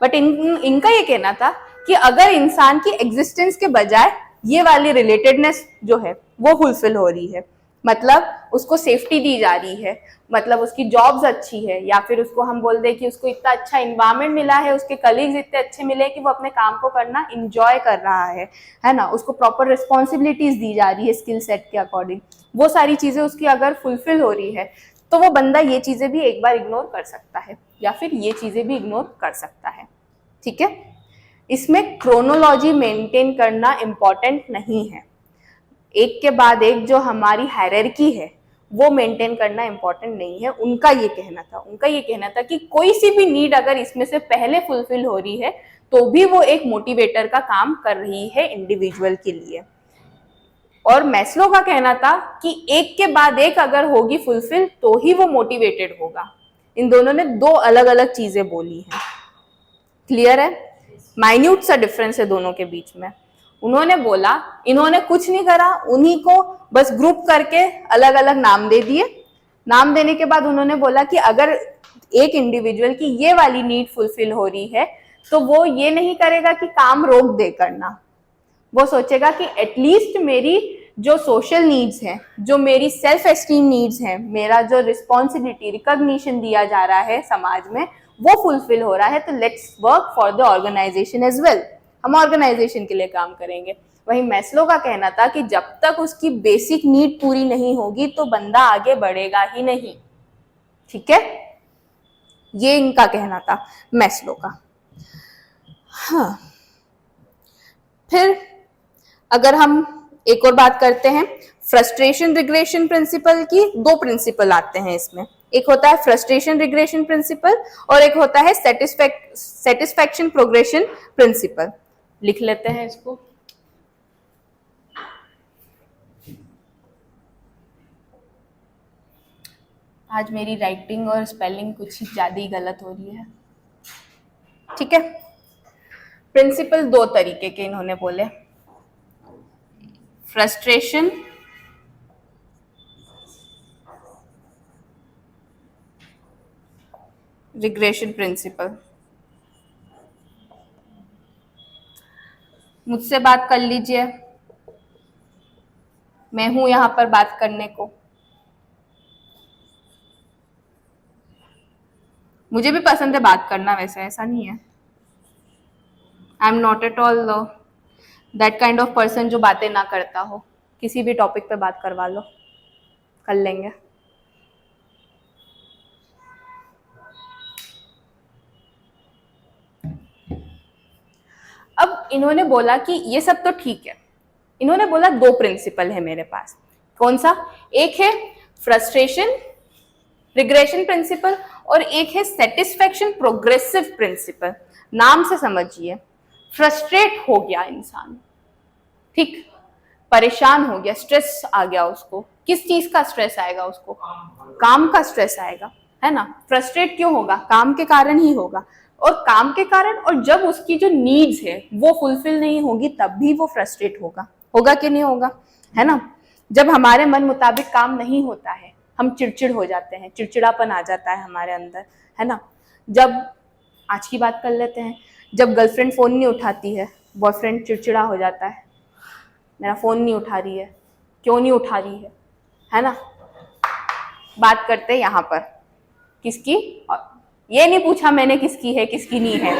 बट इनका ये कहना था कि अगर इंसान की एग्जिस्टेंस के बजाय ये वाली रिलेटेडनेस जो है वो फुलफिल हो रही है, मतलब उसको सेफ्टी दी जा रही है, मतलब उसकी जॉब्स अच्छी है, या फिर उसको हम बोल दे कि उसको इतना अच्छा इन्वायरमेंट मिला है, उसके कलीग्स इतने अच्छे मिले कि वो अपने काम को करना इंजॉय कर रहा है ना, उसको प्रॉपर रिस्पॉन्सिबिलिटीज दी जा रही है स्किल सेट के अकॉर्डिंग, वो सारी चीजें उसकी अगर फुलफिल हो रही है तो वो बंदा ये चीजें भी एक बार इग्नोर कर सकता है या फिर ये चीजें भी इग्नोर कर सकता है, ठीक है। इसमें क्रोनोलॉजी मेंटेन करना इंपॉर्टेंट नहीं है, एक के बाद एक जो हमारी हायरार्की है वो मेंटेन करना इंपॉर्टेंट नहीं है। उनका ये कहना था कि कोई सी भी नीड अगर इसमें से पहले फुलफिल हो रही है तो भी वो एक मोटिवेटर का काम कर रही है इंडिविजुअल के लिए। और मैस्लो का कहना था कि एक के बाद एक अगर होगी फुलफिल तो ही वो मोटिवेटेड होगा। इन दोनों ने दो अलग अलग चीजें बोली हैं। क्लियर है? माइन्यूट सा डिफरेंस है दोनों के बीच में। उन्होंने बोला, इन्होंने कुछ नहीं करा, उन्हीं को बस ग्रुप करके अलग अलग नाम दे दिए। नाम देने के बाद उन्होंने बोला कि अगर एक इंडिविजुअल की ये वाली नीड फुलफिल हो रही है तो वो ये नहीं करेगा कि काम रोक दे करना, वो सोचेगा कि एटलीस्ट मेरी जो सोशल नीड्स हैं, जो मेरी सेल्फ एस्टीम नीड्स हैं, मेरा जो रिस्पॉन्सिबिलिटी रिकॉग्निशन दिया जा रहा है समाज में, वो फुलफिल हो रहा है, तो let's work for the organisation as well. हम ऑर्गेनाइजेशन के लिए काम करेंगे। वहीं मैस्लो का कहना था कि जब तक उसकी बेसिक नीड पूरी नहीं होगी तो बंदा आगे बढ़ेगा ही नहीं। ठीक है, ये इनका कहना था मैस्लो का। हाँ, फिर अगर हम एक और बात करते हैं फ्रस्ट्रेशन रिग्रेशन प्रिंसिपल की, दो प्रिंसिपल आते हैं इसमें। एक होता है फ्रस्ट्रेशन रिग्रेशन प्रिंसिपल और एक होता है सेटिस्फैक्शन प्रोग्रेशन प्रिंसिपल। लिख लेते हैं इसको। आज मेरी राइटिंग और स्पेलिंग कुछ ज्यादा ही गलत हो रही है। ठीक है, प्रिंसिपल दो तरीके के इन्होंने बोले, फ्रस्ट्रेशन रिग्रेशन प्रिंसिपल। मुझसे बात कर लीजिए, मैं हूं यहां पर बात करने को। मुझे भी पसंद है बात करना, वैसे ऐसा नहीं है। I am not at all that kind of person जो बातें ना करता हो। किसी भी टॉपिक पे बात करवा लो, कर लेंगे। अब इन्होंने बोला कि ये सब तो ठीक है। इन्होंने बोला दो प्रिंसिपल है मेरे पास। कौन सा? एक है फ्रस्ट्रेशन रिग्रेशन प्रिंसिपल और एक है सेटिस्फैक्शन प्रोग्रेसिव प्रिंसिपल। नाम से समझिए, फ्रस्ट्रेट हो गया इंसान, ठीक, परेशान हो गया, स्ट्रेस आ गया उसको। किस चीज का स्ट्रेस आएगा उसको? काम का स्ट्रेस आएगा, है ना। फ्रस्ट्रेट क्यों होगा? काम के कारण ही होगा। और काम के कारण, और जब उसकी जो नीड्स है वो फुलफिल नहीं होगी तब भी वो फ्रस्ट्रेट होगा। होगा कि नहीं होगा? है ना। जब हमारे मन मुताबिक काम नहीं होता है हम चिड़चिड़ हो जाते हैं, चिड़चिड़ापन आ जाता है हमारे अंदर, है ना। जब आज की बात कर लेते हैं, जब गर्लफ्रेंड फोन नहीं उठाती है, बॉयफ्रेंड चिड़चिड़ा हो जाता है, मेरा फोन नहीं उठा रही है, क्यों नहीं उठा रही है ना। बात करते हैं यहाँ पर किसकी, और ये नहीं पूछा मैंने किसकी है किसकी नहीं है,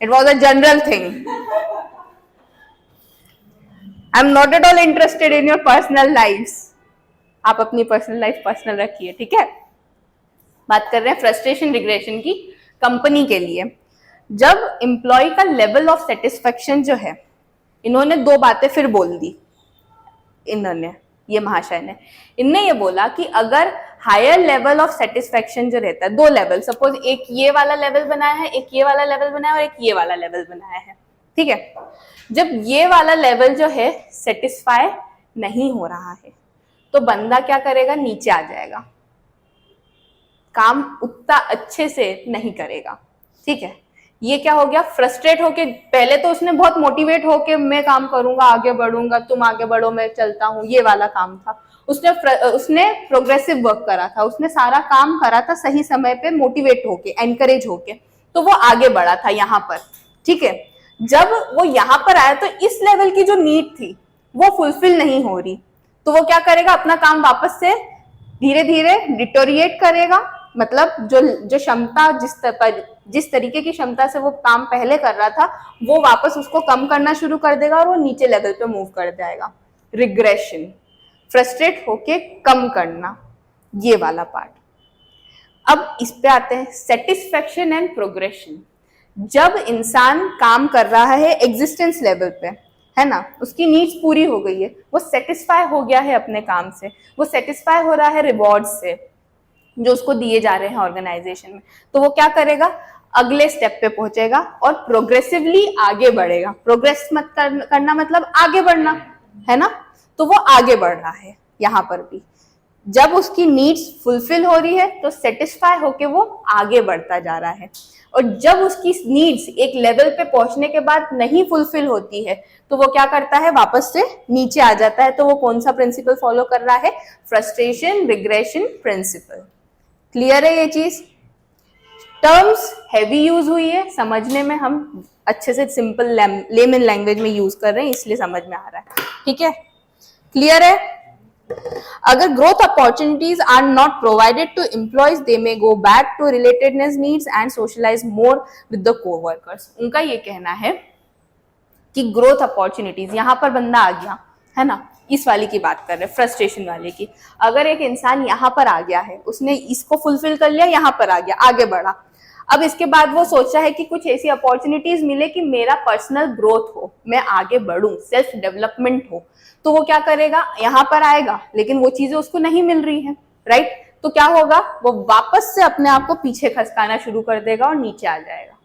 it was a general thing. I am not at all interested in your personal life. आप अपनी पर्सनल लाइफ पर्सनल रखिए, ठीक है। बात कर रहे हैं फ्रस्ट्रेशन रिग्रेशन की कंपनी के लिए। जब एम्प्लॉय का लेवल ऑफ सेटिस्फेक्शन जो है, इन्होंने दो बातें फिर बोल दी। इन्होंने, ये महाशय ने, इनने ये बोला कि अगर हायर लेवल ऑफ सेटिस्फेक्शन जो रहता है, दो लेवल, सपोज एक ये वाला लेवल बनाया है, एक ये वाला लेवल बनाया है और एक ये वाला लेवल बनाया है, ठीक है। जब ये वाला लेवल जो है सेटिस्फाई नहीं हो रहा है तो बंदा क्या करेगा? नीचे आ जाएगा, काम उतना अच्छे से नहीं करेगा, ठीक है। ये क्या हो गया? फ्रस्ट्रेट होके, पहले तो उसने बहुत मोटिवेट होके मैं काम करूंगा, आगे बढ़ूंगा, तुम आगे बढ़ो, मैं चलता हूँ, ये वाला काम था। उसने प्रोग्रेसिव वर्क करा था, उसने सारा काम करा था सही समय पे, मोटिवेट होके, एनकरेज होके, तो वो आगे बढ़ा था यहाँ पर, ठीक है। जब वो यहाँ पर आया तो इस लेवल की जो नीड थी वो फुलफिल नहीं हो रही, तो वो क्या करेगा? अपना काम वापस से धीरे धीरे डिटोरिएट करेगा। मतलब जो क्षमता, जिस तरीके की क्षमता से वो काम पहले कर रहा था वो वापस उसको कम करना शुरू कर देगा और वो नीचे लेवल पे मूव कर जाएगा। रिग्रेशन, फ्रस्ट्रेट होके कम करना, ये वाला पार्ट। अब इस पे आते हैं सेटिस्फेक्शन एंड प्रोग्रेशन। जब इंसान काम कर रहा है एग्जिस्टेंस लेवल पे, है ना, उसकी नीड्स पूरी हो गई है, वो सेटिस्फाई हो गया है अपने काम से, वो सेटिस्फाई हो रहा है रिवॉर्ड से जो उसको दिए जा रहे हैं ऑर्गेनाइजेशन में, तो वो क्या करेगा, अगले स्टेप पे पहुंचेगा और प्रोग्रेसिवली आगे बढ़ेगा। प्रोग्रेस मत करना मतलब आगे बढ़ना, है ना, तो वो आगे बढ़ रहा है यहाँ पर भी। जब उसकी नीड्स फुलफिल हो रही है तो सेटिस्फाई होके वो आगे बढ़ता जा रहा है, और जब उसकी नीड्स एक लेवल पे पहुंचने के बाद नहीं फुलफिल होती है तो वो क्या करता है, वापस से नीचे आ जाता है। तो वो कौन सा प्रिंसिपल फॉलो कर रहा है, फ्रस्ट्रेशन रिग्रेशन प्रिंसिपल। क्लियर है ये चीज? टर्म्स हैवी यूज हुई है, समझने में हम अच्छे से सिंपल लेमन लैंग्वेज में यूज कर रहे हैं, इसलिए समझ में आ रहा है। ठीक है, क्लियर है? अगर growth opportunities are not provided to employees, they may go back to relatedness needs and socialise more with the coworkers. उनका ये कहना है कि ग्रोथ अपॉर्चुनिटीज, यहां पर बंदा आ गया है ना, इस वाली की बात कर रहे हैं, फ्रस्ट्रेशन वाले की। अगर एक इंसान यहाँ पर आ गया है, उसने इसको फुलफिल कर लिया, यहाँ पर आ गया, आगे बढ़ा, अब इसके बाद वो सोचा है कि कुछ ऐसी अपॉर्चुनिटीज मिले कि मेरा पर्सनल ग्रोथ हो, मैं आगे बढ़ूं, सेल्फ डेवलपमेंट हो, तो वो क्या करेगा, यहाँ पर आएगा, लेकिन वो चीजें उसको नहीं मिल रही है, राइट? तो क्या होगा, वो वापस से अपने आप को पीछे खसकाना शुरू कर देगा और नीचे आ जाएगा।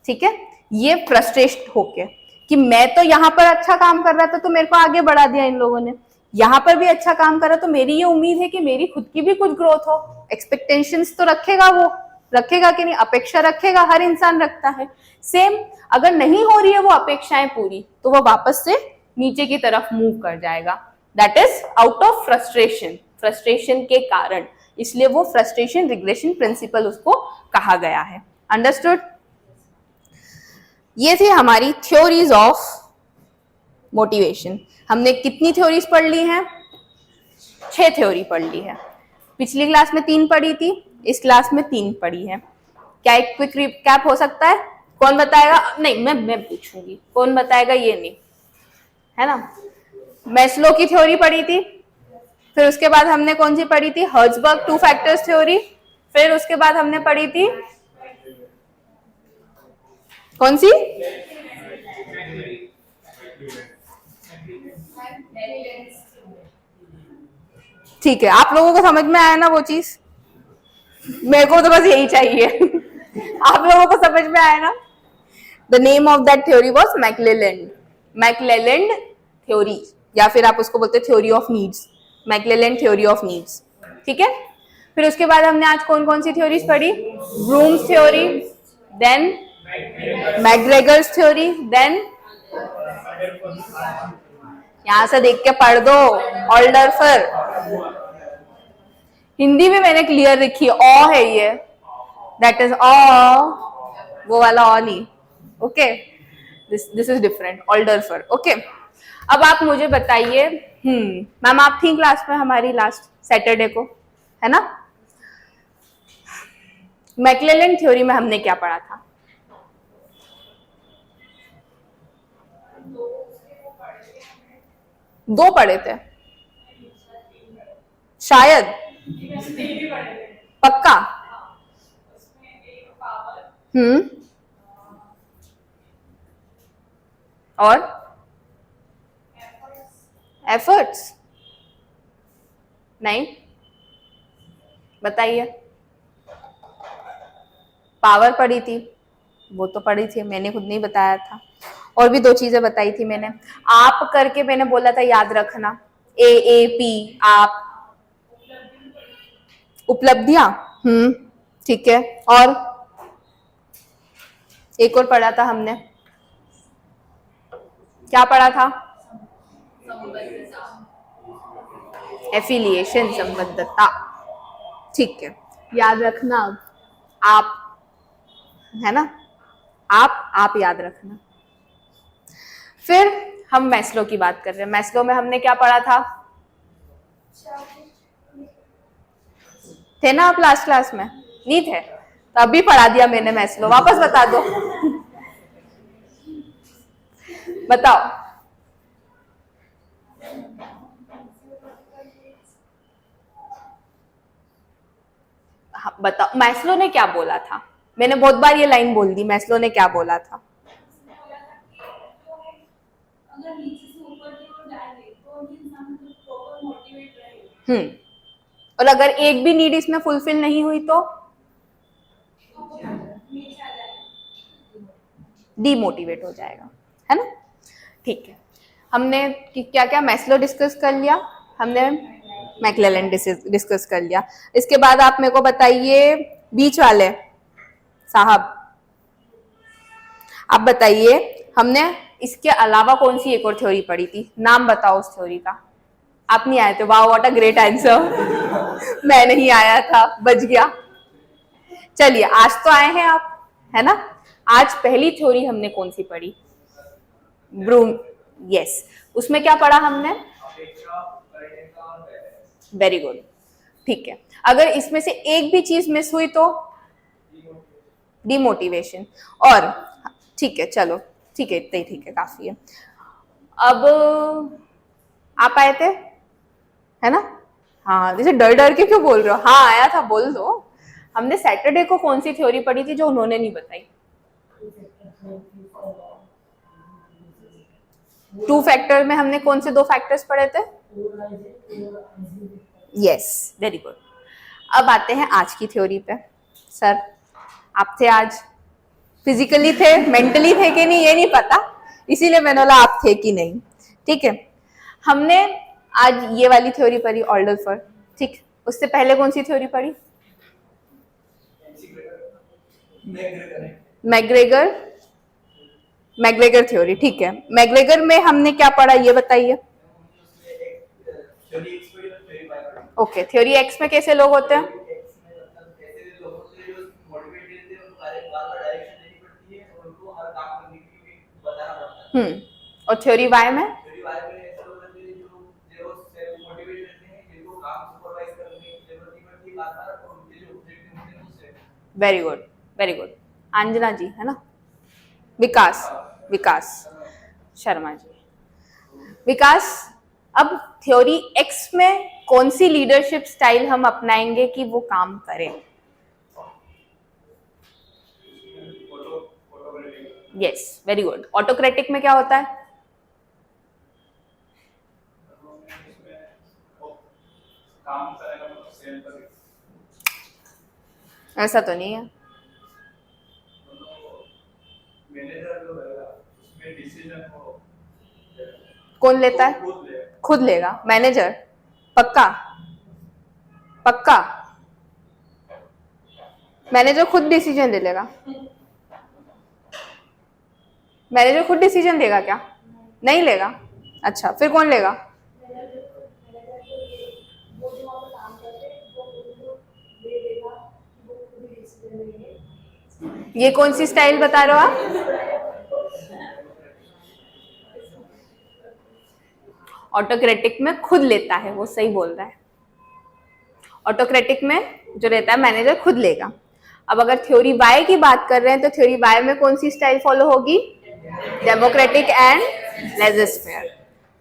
ठीक है, ये फ्रस्ट्रेट होके कि मैं तो यहाँ पर अच्छा काम कर रहा था तो मेरे को आगे बढ़ा दिया इन लोगों ने, यहाँ पर भी अच्छा काम करा तो मेरी ये उम्मीद है कि मेरी खुद की भी कुछ ग्रोथ हो। एक्सपेक्टेशंस तो रखेगा, वो रखेगा कि नहीं, अपेक्षा रखेगा, हर इंसान रखता है। सेम अगर नहीं हो रही है वो अपेक्षाएं पूरी, तो वो वापस से नीचे की तरफ मूव कर जाएगा। That is out of frustration, frustration के कारण, इसलिए वो फ्रस्ट्रेशन रिग्रेशन प्रिंसिपल उसको कहा गया है। अंडरस्टूड? ये थी हमारी थ्योरीज ऑफ मोटिवेशन। हमने कितनी थ्योरीज पढ़ ली हैं? 6 थ्योरी पढ़ ली है। पिछली क्लास में 3 पढ़ी थी, इस क्लास में 3 पढ़ी है। क्या एक क्विक रिकैप हो सकता है? कौन बताएगा? नहीं, मैं पूछूंगी, कौन बताएगा ये नहीं, है ना। मैस्लो की थ्योरी पढ़ी थी, फिर उसके बाद हमने कौन सी पढ़ी थी, हर्ट्जबर्ग 2 फैक्टर्स थ्योरी, फिर उसके बाद हमने पढ़ी थी कौन सी, ठीक है, आप लोगों को समझ में आया ना वो चीज? मेरे को तो बस यही चाहिए आप लोगों को समझ में आया ना? The name of that theory was McClelland, McClelland theory, या फिर आप उसको बोलते theory of needs, McClelland theory of needs. ठीक है, फिर उसके बाद हमने आज कौन कौन सी थ्योरीज पढ़ी, Vroom's theory, then McGregor's theory, then यहां से देख के पढ़ दो, ऑल्डरफर। हिंदी में मैंने क्लियर लिखी है, ऑ है ये, दैट इज ऑ, वो वाला ऑ नहीं, okay, this is different, Alderfer. Okay, अब आप मुझे बताइए, मैम आप थी क्लास में हमारी लास्ट सैटरडे को, है ना? मैक्लेलैंड थ्योरी में हमने क्या पढ़ा था? दो पढ़े थे शायद, पक्का? और एफर्ट्स नहीं, बताइए। पावर पढ़ी थी, वो तो पढ़ी थी, मैंने खुद नहीं बताया था। और भी 2 चीजें बताई थी मैंने, आप करके मैंने बोला था याद रखना, AAP, आप, उपलब्धियां, ठीक है, और एक और पढ़ा था हमने, क्या पढ़ा था? एफिलिएशन, संबद्धता, ठीक है, याद रखना। आप, है ना, आप याद रखना। फिर हम मैस्लो की बात कर रहे हैं। मैस्लो में हमने क्या पढ़ा था? थे ना आप लास्ट क्लास में? नहीं थे तो अभी पढ़ा दिया मैंने मैस्लो, वापस बता दो बताओ। हाँ, बताओ मैस्लो ने क्या बोला था? मैंने बहुत बार ये लाइन बोल दी, मैस्लो ने क्या बोला था? अगर और अगर एक भी नीड इसमें फुलफिल नहीं हुई तो डीमोटिवेट हो जाएगा, है ना। ठीक है, हमने क्या क्या मैस्लो डिस्कस कर लिया, हमने मैक्लेलन डिस्कस कर लिया। इसके बाद आप मेरे को बताइए बीच वाले साहब, आप बताइए हमने इसके अलावा कौन सी एक और थ्योरी पढ़ी थी, नाम बताओ उस थ्योरी का। आप नहीं आए थे, वाह व्हाट अ ग्रेट आंसर। मैं नहीं आया था, बच गया। चलिए आज तो आए हैं आप, है ना। आज पहली थ्योरी हमने कौन सी पढ़ी, ब्रूम, यस। उसमें क्या पढ़ा हमने, वेरी गुड, ठीक है। अगर इसमें से एक भी चीज मिस हुई तो डिमोटिवेशन, और ठीक है चलो ठीक है, इतना ही ठीक है, काफी है। अब आप आए थे, है ना। हाँ, जैसे डर डर के क्यों बोल रहे हो, हाँ आया था बोल दो। हमने सैटरडे को कौन सी थ्योरी पढ़ी थी जो उन्होंने नहीं बताई, टू फैक्टर में हमने कौन से दो फैक्टर्स पढ़े थे, यस, वेरी गुड। अब आते हैं आज की थ्योरी पे। सर आप थे आज, फिजिकली थे, मेंटली थे कि नहीं ये नहीं पता, इसीलिए मैंने बोला आप थे कि नहीं, ठीक है। हमने आज ये वाली थ्योरी पढ़ी ऑल्डरफर, ठीक। उससे पहले कौन सी थ्योरी पढ़ी, मैग्रेगर थ्योरी, ठीक है। मैग्रेगर में हमने क्या पढ़ा ये बताइए। ओके, थ्योरी एक्स में कैसे लोग होते हैं, और थ्योरी वाई में, very good, very good. Anjana ji, है ना, विकास शर्मा जी, विकास। अब थ्योरी एक्स में कौन सी लीडरशिप स्टाइल हम अपनाएंगे कि वो काम करे, यस, वेरी गुड। ऑटोक्रेटिक में क्या होता है, ऐसा तो नहीं है, कौन लेता है, खुद लेगा मैनेजर, पक्का पक्का, मैनेजर खुद डिसीजन ले लेगा, मैनेजर खुद डिसीजन लेगा क्या, नहीं लेगा, अच्छा फिर कौन लेगा, ये कौन सी स्टाइल बता रहे हो आप, ऑटोक्रेटिक में खुद लेता है, वो सही बोल रहा है। ऑटोक्रेटिक में जो रहता है मैनेजर खुद लेगा। अब अगर थ्योरी वाई की बात कर रहे हैं तो थ्योरी वाई में कौन सी स्टाइल फॉलो होगी, डेमोक्रेटिक एंड लेजिस्फेयर।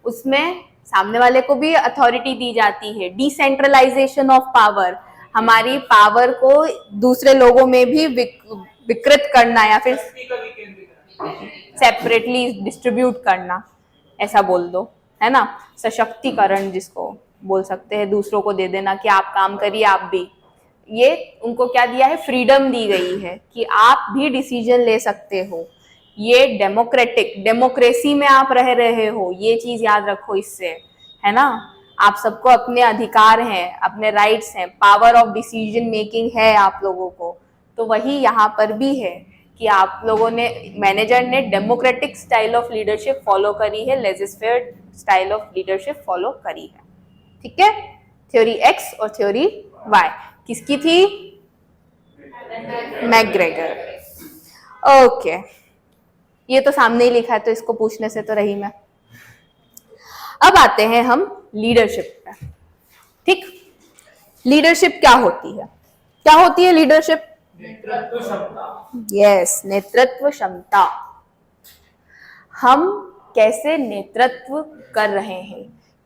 उसमें सामने वाले को भी अथॉरिटी दी जाती है, डिसेंट्रलाइजेशन ऑफ पावर, हमारी पावर को दूसरे लोगों में भी विकृत करना या फिर सेपरेटली डिस्ट्रीब्यूट करना, ऐसा बोल दो, है ना। सशक्तिकरण जिसको बोल सकते हैं, दूसरों को दे देना कि आप काम करिए, आप भी, ये उनको क्या दिया है, फ्रीडम दी गई है कि आप भी डिसीजन ले सकते हो। ये डेमोक्रेसी में आप रह रहे हो, ये चीज याद रखो इससे, है ना। आप सबको अपने अधिकार हैं, अपने राइट्स हैं, पावर ऑफ डिसीजन मेकिंग है आप लोगों को। तो वही यहाँ पर भी है कि आप लोगों ने, मैनेजर ने democratic style of leadership follow करी है, लेजिस्फेयर स्टाइल ऑफ लीडरशिप फॉलो करी है, ठीक है। थ्योरी एक्स और थ्योरी वाई किसकी थी, मैग्रेगर, ओके। ये तो सामने ही लिखा है तो इसको पूछने से तो रही मैं। अब आते हैं हम लीडरशिप पे, ठीक। लीडरशिप क्या होती है, क्या होती है लीडरशिप, नेतृत्व क्षमता, यस, नेतृत्व क्षमता। हम कैसे नेतृत्व कर रहे हैं,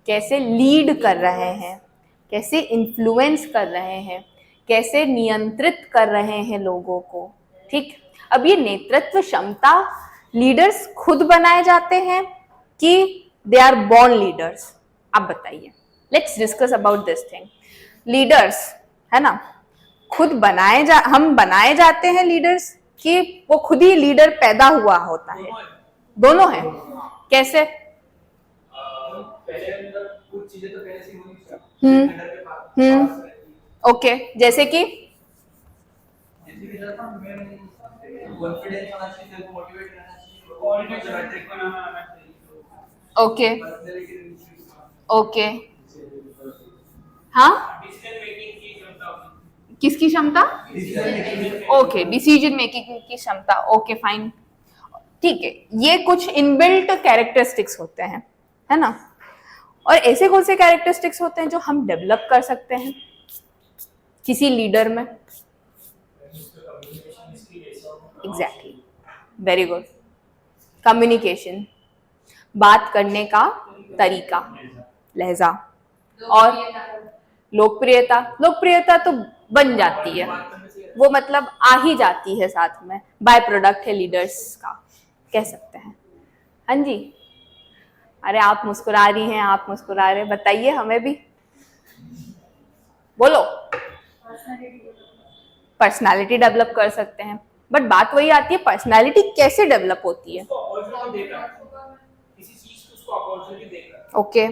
कैसे लीड कर रहे हैं, कैसे इन्फ्लुएंस कर रहे हैं, कैसे नियंत्रित कर रहे हैं लोगों को, ठीक। अब ये नेतृत्व क्षमता लीडर्स खुद बनाए जाते हैं कि दे आर बॉर्न लीडर्स, आप बताइए। Let's discuss about this thing. Leaders है ना, हम बनाए जाते हैं लीडर्स कि वो खुद ही लीडर पैदा हुआ होता है? दोनों है. कैसे? पहले अंदर कुछ चीजें तो पहले से ही होनी चाहिए अंदर के पास ओके, जैसे कि सर कॉन्फिडेंस होना चाहिए, सेल्फ मोटिवेट रहना चाहिए, कोऑर्डिनेट बनाना चाहिए. ओके ओके, हाँ, डिसीजन मेकिंग की क्षमता होगी. किसकी क्षमता? ओके, डिसीजन मेकिंग की क्षमता. ओके फाइन, ठीक है. ये कुछ इनबिल्ट कैरेक्टरिस्टिक्स होते हैं, है ना. और ऐसे कौन से कैरेक्टरिस्टिक्स होते हैं जो हम डेवलप कर सकते हैं किसी लीडर में? Exactly, very good. कम्युनिकेशन, बात करने का तरीका, लहजा. और लोकप्रियता. लोकप्रियता तो बन जाती है, वो मतलब आ ही जाती है साथ में, बाय प्रोडक्ट है लीडर्स का, कह सकते हैं. हाँ जी, अरे आप मुस्कुरा रही हैं, आप मुस्कुरा रहे, बताइए हमें भी, बोलो. पर्सनालिटी डेवलप कर सकते हैं, बट बात वही आती है, पर्सनालिटी कैसे डेवलप होती है? किसी चीज को उसको अपॉर्चुनिटी देकर. ओके,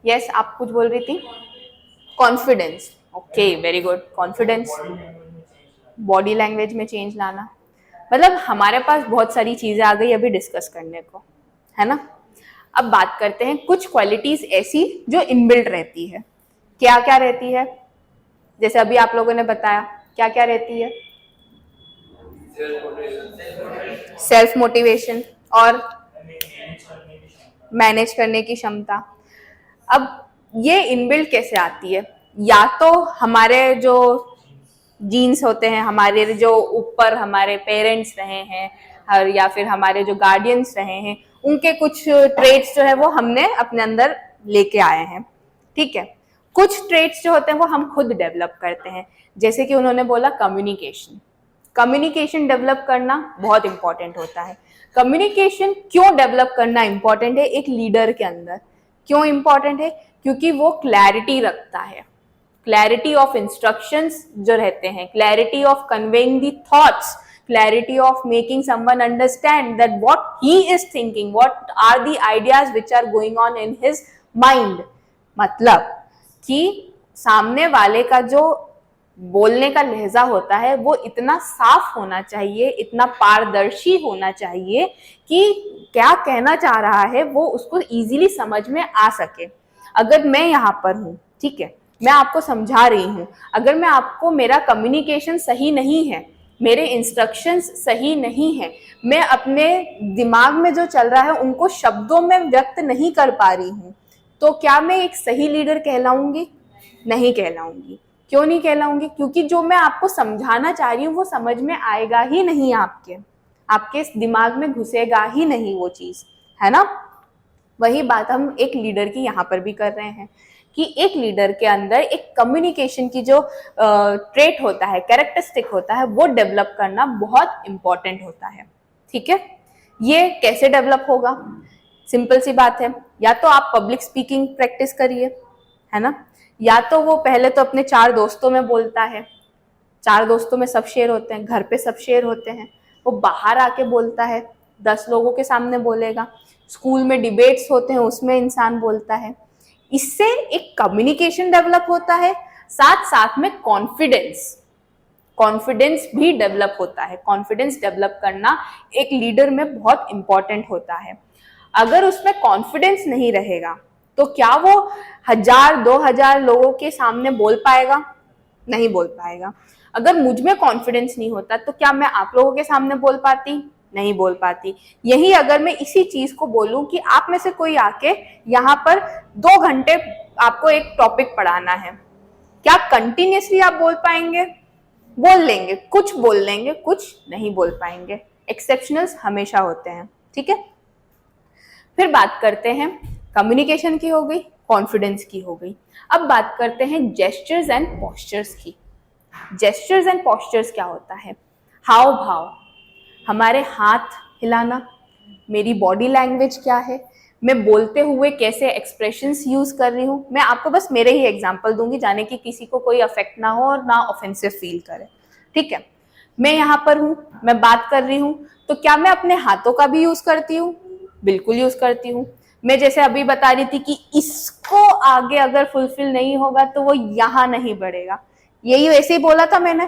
यस, आप कुछ बोल रही थी. Confidence. Okay, very good. Confidence, body language में चेंज लाना, मतलब हमारे पास बहुत सारी चीजें आ गई अभी डिस्कस करने को, है ना. अब बात करते हैं कुछ क्वालिटीज ऐसी जो इनबिल्ट रहती है. क्या क्या रहती है? जैसे अभी आप लोगों ने बताया, क्या क्या रहती है? सेल्फ मोटिवेशन और मैनेज करने की क्षमता. अब ये इनबिल्ट कैसे आती है? या तो हमारे जो जीन्स होते हैं, हमारे जो ऊपर हमारे पेरेंट्स रहे हैं, या फिर हमारे जो गार्डियंस रहे हैं, उनके कुछ ट्रेट्स जो है वो हमने अपने अंदर लेके आए हैं. ठीक है. कुछ ट्रेट्स जो होते हैं वो हम खुद डेवलप करते हैं. जैसे कि उन्होंने बोला कम्युनिकेशन. कम्युनिकेशन डेवलप करना बहुत इंपॉर्टेंट होता है. कम्युनिकेशन क्यों डेवलप करना इंपॉर्टेंट है एक लीडर के अंदर? क्यों इंपॉर्टेंट है? क्योंकि वो क्लैरिटी रखता है, क्लैरिटी ऑफ इंस्ट्रक्शंस जो रहते हैं, clarity of conveying the thoughts, clarity of making someone understand that what he is thinking, what are the ideas which are going on in his mind. मतलब कि सामने वाले का जो बोलने का लहजा होता है वो इतना साफ होना चाहिए, इतना पारदर्शी होना चाहिए कि क्या कहना चाह रहा है वो उसको इजीली समझ में आ सके. अगर मैं यहाँ पर हूँ, ठीक है, मैं आपको समझा रही हूँ, अगर मैं आपको, मेरा कम्युनिकेशन सही नहीं है, मेरे इंस्ट्रक्शंस सही नहीं है, मैं अपने दिमाग में जो चल रहा है उनको शब्दों में व्यक्त नहीं कर पा रही हूँ, तो क्या मैं एक सही लीडर कहलाऊंगी? नहीं कहलाऊंगी. क्यों नहीं कहलाऊंगी? क्योंकि जो मैं आपको समझाना चाह रही हूँ वो समझ में आएगा ही नहीं, आपके दिमाग में घुसेगा ही नहीं वो चीज, है ना. वही बात हम एक लीडर की यहाँ पर भी कर रहे हैं कि एक लीडर के अंदर एक कम्युनिकेशन की जो ट्रेट होता है, कैरेक्टरिस्टिक होता है, वो डेवलप करना बहुत इंपॉर्टेंट होता है. ठीक है. ये कैसे डेवलप होगा? सिंपल सी बात है, या तो आप पब्लिक स्पीकिंग प्रैक्टिस करिए, है ना, या तो वो पहले तो अपने 4 दोस्तों में बोलता है, 4 दोस्तों में सब शेयर होते हैं, घर पे सब शेयर होते हैं, वो बाहर आके बोलता है, 10 लोगों के सामने बोलेगा, स्कूल में डिबेट्स होते हैं उसमें इंसान बोलता है. इससे एक कम्युनिकेशन डेवलप होता है, साथ साथ में कॉन्फिडेंस भी डेवलप होता है. कॉन्फिडेंस डेवलप करना एक लीडर में बहुत इंपॉर्टेंट होता है. अगर उसमें कॉन्फिडेंस नहीं रहेगा तो क्या वो 1000-2000 लोगों के सामने बोल पाएगा? नहीं बोल पाएगा. अगर मुझ में कॉन्फिडेंस नहीं होता तो क्या मैं आप लोगों के सामने बोल पाती? नहीं बोल पाती. यही अगर मैं इसी चीज को बोलूं कि आप में से कोई आके यहाँ पर 2 घंटे आपको एक टॉपिक पढ़ाना है, क्या कंटिन्यूसली आप बोल पाएंगे? बोल लेंगे, कुछ बोल लेंगे, कुछ नहीं बोल पाएंगे. एक्सेप्शनल्स हमेशा होते हैं. ठीक है. फिर बात करते हैं, कम्युनिकेशन की हो गई, कॉन्फिडेंस की हो गई. अब बात करते हैं जेस्चर्स एंड पोस्चर्स की. जेस्चर्स एंड पोस्चर्स क्या होता है? हाव भाव, हमारे हाथ हिलाना, मेरी बॉडी लैंग्वेज क्या है, मैं बोलते हुए कैसे एक्सप्रेशंस यूज कर रही हूँ। मैं आपको बस मेरे ही एग्जांपल दूंगी, जाने कि किसी को कोई अफेक्ट ना हो और ना ऑफेंसिव फील करे, ठीक है। मैं यहाँ पर हूँ, मैं बात कर रही हूँ, तो क्या मैं अपने हाथों का भी यूज करती हूँ? बिल्कुल यूज करती हूँ। मैं जैसे अभी बता रही थी कि इसको आगे अगर फुलफिल नहीं होगा तो वो यहाँ नहीं बढ़ेगा, यही ऐसे ही बोला था मैंने,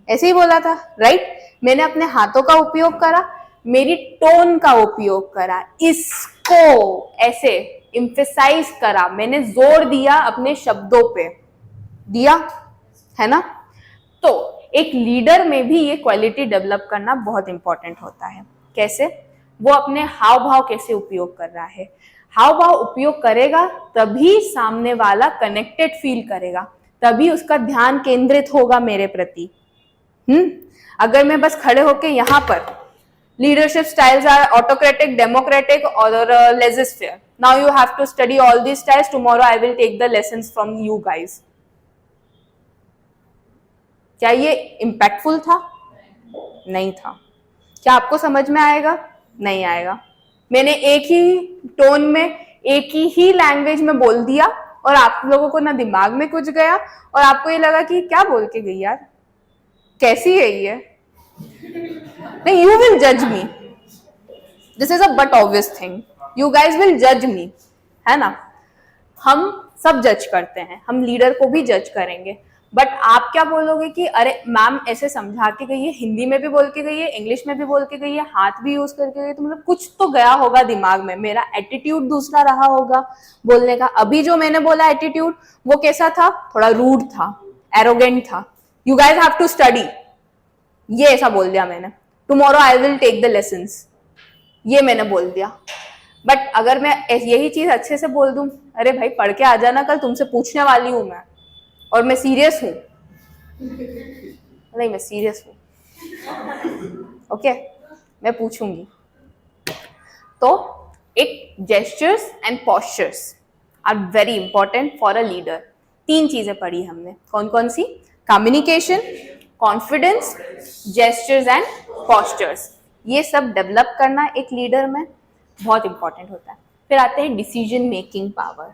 ऐसे ही बोला था, राइट। मैंने अपने हाथों का उपयोग करा, मेरी टोन का उपयोग करा, इसको ऐसे इम्फेसाइज करा, मैंने जोर दिया अपने शब्दों पे, दिया है ना। तो एक लीडर में भी ये क्वालिटी डेवलप करना बहुत इंपॉर्टेंट होता है। कैसे? वो अपने हाव भाव कैसे उपयोग कर रहा है। हाव भाव उपयोग करेगा तभी सामने वाला कनेक्टेड फील करेगा, तभी उसका ध्यान केंद्रित होगा मेरे प्रति। अगर मैं बस खड़े होके यहाँ पर leadership styles are autocratic, democratic और laissez faire, now you have to study all these styles, tomorrow I will take the lessons from you guys, क्या ये इम्पैक्टफुल था? नहीं था। क्या आपको समझ में आएगा? नहीं आएगा। मैंने एक ही टोन में, एक ही लैंग्वेज में बोल दिया और आप लोगों को ना दिमाग में कुछ गया और आपको ये लगा कि क्या बोल के गई यार, कैसी है ये। नहीं, यू विल जज मी, this is a but obvious thing, you guys will जज मी, है ना। हम सब जज करते हैं, हम लीडर को भी जज करेंगे, बट आप क्या बोलोगे कि अरे मैम ऐसे समझा के गई है, हिंदी में भी बोल के गई है, इंग्लिश में भी बोल के गई है, हाथ भी यूज करके गई है, तो मतलब कुछ तो गया होगा दिमाग में, मेरा एटीट्यूड दूसरा रहा होगा बोलने का। अभी जो मैंने बोला एटीट्यूड, वो कैसा था? थोड़ा रूड था, एरोगेंट था। You guys have to study, ये ऐसा बोल दिया मैंने, tomorrow I will take the lessons, ये मैंने बोल दिया। बट अगर मैं यही चीज अच्छे से बोल दूं, अरे भाई पढ़ के आ जाना, कल तुमसे पूछने वाली हूं मैं, और मैं सीरियस हूं, नहीं मैं सीरियस हूं, ओके, मैं पूछूंगी। तो एक gestures and postures are very important for a leader. 3 चीजें पढ़ी हमने, कौन कौन सी? Communication, confidence, gestures and postures. ये सब डेवलप करना एक लीडर में बहुत इंपॉर्टेंट होता है। फिर आते हैं डिसीजन मेकिंग पावर।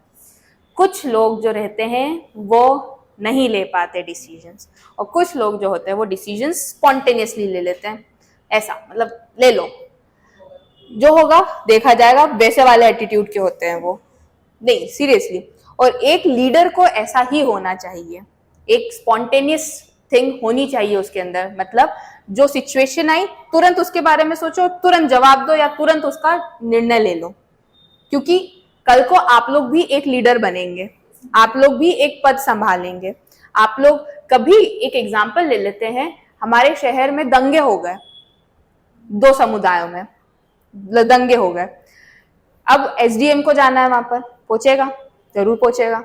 कुछ लोग जो रहते हैं वो नहीं ले पाते डिसीजंस, और कुछ लोग जो होते हैं वो डिसीजंस स्पॉन्टेनियसली ले लेते हैं, ऐसा मतलब ले लो, जो होगा देखा जाएगा, वैसे वाले एटीट्यूड के होते हैं वो, नहीं सीरियसली। और एक लीडर को ऐसा ही होना चाहिए, एक स्पॉन्टेनियस थिंग होनी चाहिए उसके अंदर, मतलब जो सिचुएशन आई तुरंत उसके बारे में सोचो, तुरंत जवाब दो या तुरंत उसका निर्णय ले लो, क्योंकि कल को आप लोग भी एक लीडर बनेंगे, आप लोग भी एक पद संभालेंगे। आप लोग कभी, एक एग्जाम्पल ले लेते हैं, हमारे शहर में दंगे हो गए, 2 समुदायों में दंगे हो गए, अब एसडीएम को जाना है, वहां पर पहुंचेगा, जरूर पहुंचेगा,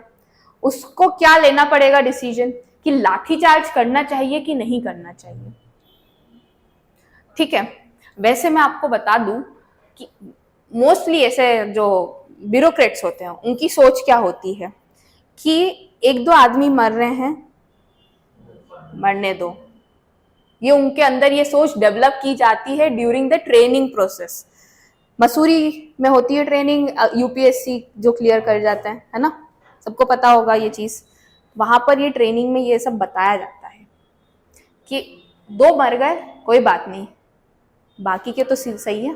उसको क्या लेना पड़ेगा डिसीजन कि लाठीचार्ज करना चाहिए कि नहीं करना चाहिए, ठीक है। वैसे मैं आपको बता दूं कि मोस्टली ऐसे जो ब्यूरोक्रेट्स होते हैं उनकी सोच क्या होती है कि 1-2 आदमी मर रहे हैं, मरने दो, ये उनके अंदर ये सोच डेवलप की जाती है during the training process. Mussoorie में होती है ट्रेनिंग, यूपीएससी जो क्लियर कर जाते हैं, है ना, सबको पता होगा ये चीज। वहां पर ये ट्रेनिंग में ये सब बताया जाता है कि 2 मर गए कोई बात नहीं, बाकी के तो सही है,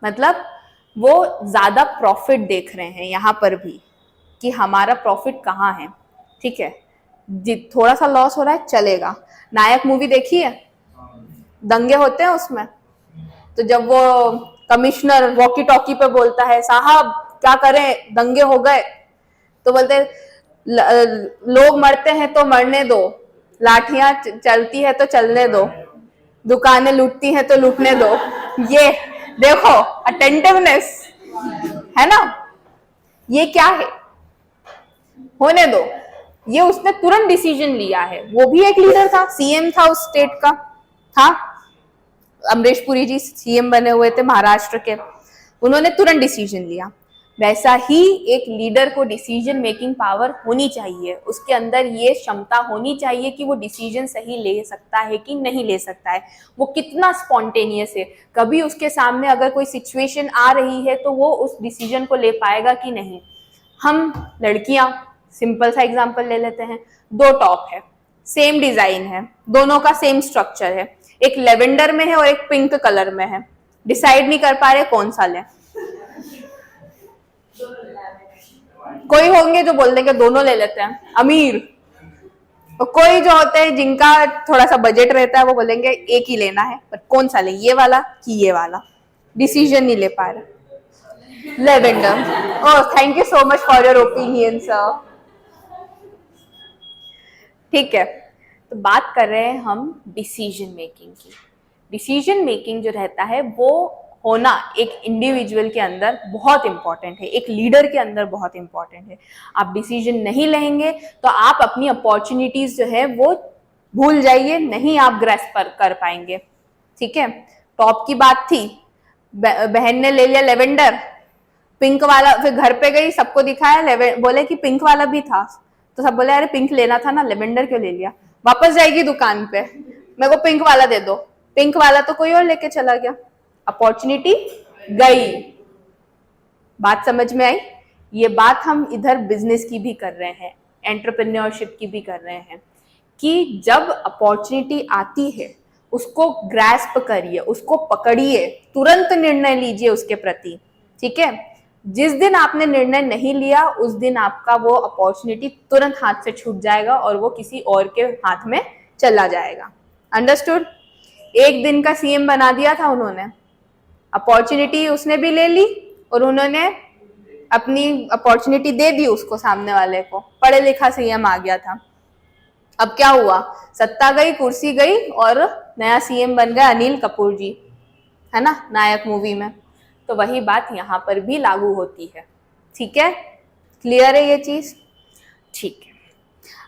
मतलब वो ज्यादा प्रॉफिट देख रहे हैं यहाँ पर भी कि हमारा प्रॉफिट कहाँ है, ठीक है। थोड़ा सा लॉस हो रहा है चलेगा। नायक मूवी देखी है, दंगे होते हैं उसमें, तो जब वो कमिश्नर वॉकी टॉकी पे बोलता है साहब क्या करें दंगे हो गए, तो बोलते लोग मरते हैं तो मरने दो, लाठियां चलती है तो चलने दो, दुकानें लूटती हैं तो लूटने दो, ये देखो अटेंटिवनेस है ना, ये क्या है, होने दो। ये उसने तुरंत डिसीजन लिया है, वो भी एक लीडर था, सीएम था उस स्टेट का, था अमरीश पुरी जी सीएम बने हुए थे महाराष्ट्र के, उन्होंने तुरंत डिसीजन लिया। वैसा ही एक लीडर को डिसीजन मेकिंग पावर होनी चाहिए, उसके अंदर ये क्षमता होनी चाहिए कि वो डिसीजन सही ले सकता है कि नहीं ले सकता है, वो कितना स्पॉन्टेनियस है, कभी उसके सामने अगर कोई सिचुएशन आ रही है तो वो उस डिसीजन को ले पाएगा कि नहीं। हम लड़कियां सिंपल सा एग्जांपल ले लेते हैं, 2 टॉप है, सेम डिजाइन है, दोनों का सेम स्ट्रक्चर है, एक लेवेंडर में है और एक पिंक कलर में है, डिसाइड नहीं कर पा रहे कौन सा लें। कोई होंगे जो बोल देंगे दोनों ले लेते हैं, अमीर, और कोई जो होते हैं जिनका थोड़ा सा बजट रहता है वो बोलेंगे एक ही लेना है, पर कौन सा ले, ये वाला कि ये वाला, डिसीजन नहीं ले पा रहे। Lavender. Oh thank you so much for your opinion sir. ठीक है, तो बात कर रहे हैं हम डिसीजन मेकिंग की। डिसीजन मेकिंग जो रहता है वो होना एक इंडिविजुअल के अंदर बहुत इंपॉर्टेंट है, एक लीडर के अंदर बहुत इंपॉर्टेंट है। आप डिसीजन नहीं लेंगे तो आप अपनी अपॉर्चुनिटीज जो है वो भूल जाइए, नहीं आप ग्रेस्प कर पाएंगे। ठीक है, टॉप की बात थी, बहन ने ले लिया लेवेंडर, पिंक वाला, फिर घर पे गई सबको दिखाया, बोले कि पिंक वाला भी था, तो सब बोले अरे पिंक लेना था ना, लेवेंडर क्यों ले लिया। वापस जाएगी दुकान पे, मेरे को पिंक वाला दे दो, पिंक वाला तो कोई और लेके चला गया, अपॉर्चुनिटी गई। बात समझ में आई? ये बात हम इधर बिजनेस की भी कर रहे हैं, एंटरप्रेन्योरशिप की भी कर रहे हैं, कि जब अपॉर्चुनिटी आती है उसको ग्रैस्प करिए, उसको पकड़िए, तुरंत निर्णय लीजिए उसके प्रति। ठीक है, जिस दिन आपने निर्णय नहीं लिया उस दिन आपका वो अपॉर्चुनिटी तुरंत हाथ से छूट जाएगा और वो किसी और के हाथ में चला जाएगा। अंडरस्टूड? एक दिन का सीएम बना दिया था उन्होंने, अपॉर्चुनिटी उसने भी ले ली और उन्होंने अपनी अपॉर्चुनिटी दे दी उसको, सामने वाले को, पढ़े लिखा सीएम आ गया था। अब क्या हुआ, सत्ता गई, कुर्सी गई और नया सीएम बन गया अनिल कपूर जी, है ना, नायक मूवी में। तो वही बात यहाँ पर भी लागू होती है। ठीक है, क्लियर है ये चीज? ठीक है,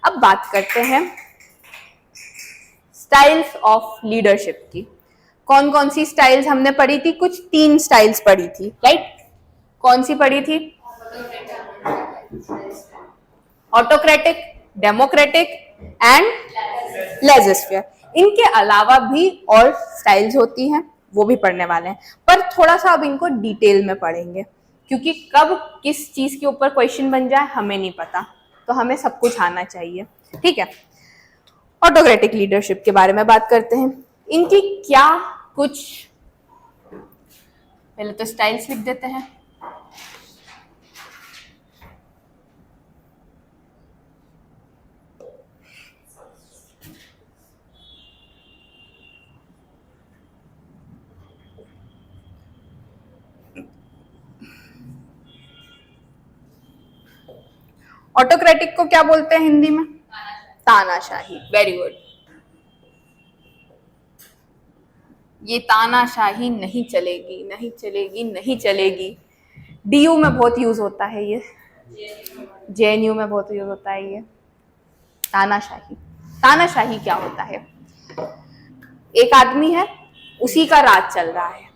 अब बात करते हैं स्टाइल्स ऑफ लीडरशिप की। कौन कौन सी स्टाइल्स हमने पढ़ी थी? कुछ 3 स्टाइल्स पढ़ी थी, राइट? कौन सी पढ़ी थी? Autocratic, democratic and laser-fair. इनके अलावा भी और स्टाइल्स होती हैं, वो भी पढ़ने वाले हैं, पर थोड़ा सा अब इनको डिटेल में पढ़ेंगे, क्योंकि कब किस चीज के ऊपर क्वेश्चन बन जाए हमें नहीं पता, तो हमें सब कुछ आना चाहिए। ठीक है, ऑटोक्रेटिक लीडरशिप के बारे में बात करते हैं। इनकी क्या कुछ, पहले तो स्टाइल्स लिख देते हैं। ऑटोक्रेटिक को क्या बोलते हैं हिंदी में? तानाशाही। Very good. ये तानाशाही नहीं चलेगी, नहीं चलेगी, नहीं चलेगी। डीयू में बहुत यूज होता है ये, जेएनयू में बहुत यूज होता है ये तानाशाही। तानाशाही क्या होता है? एक आदमी है, उसी का राज चल रहा है,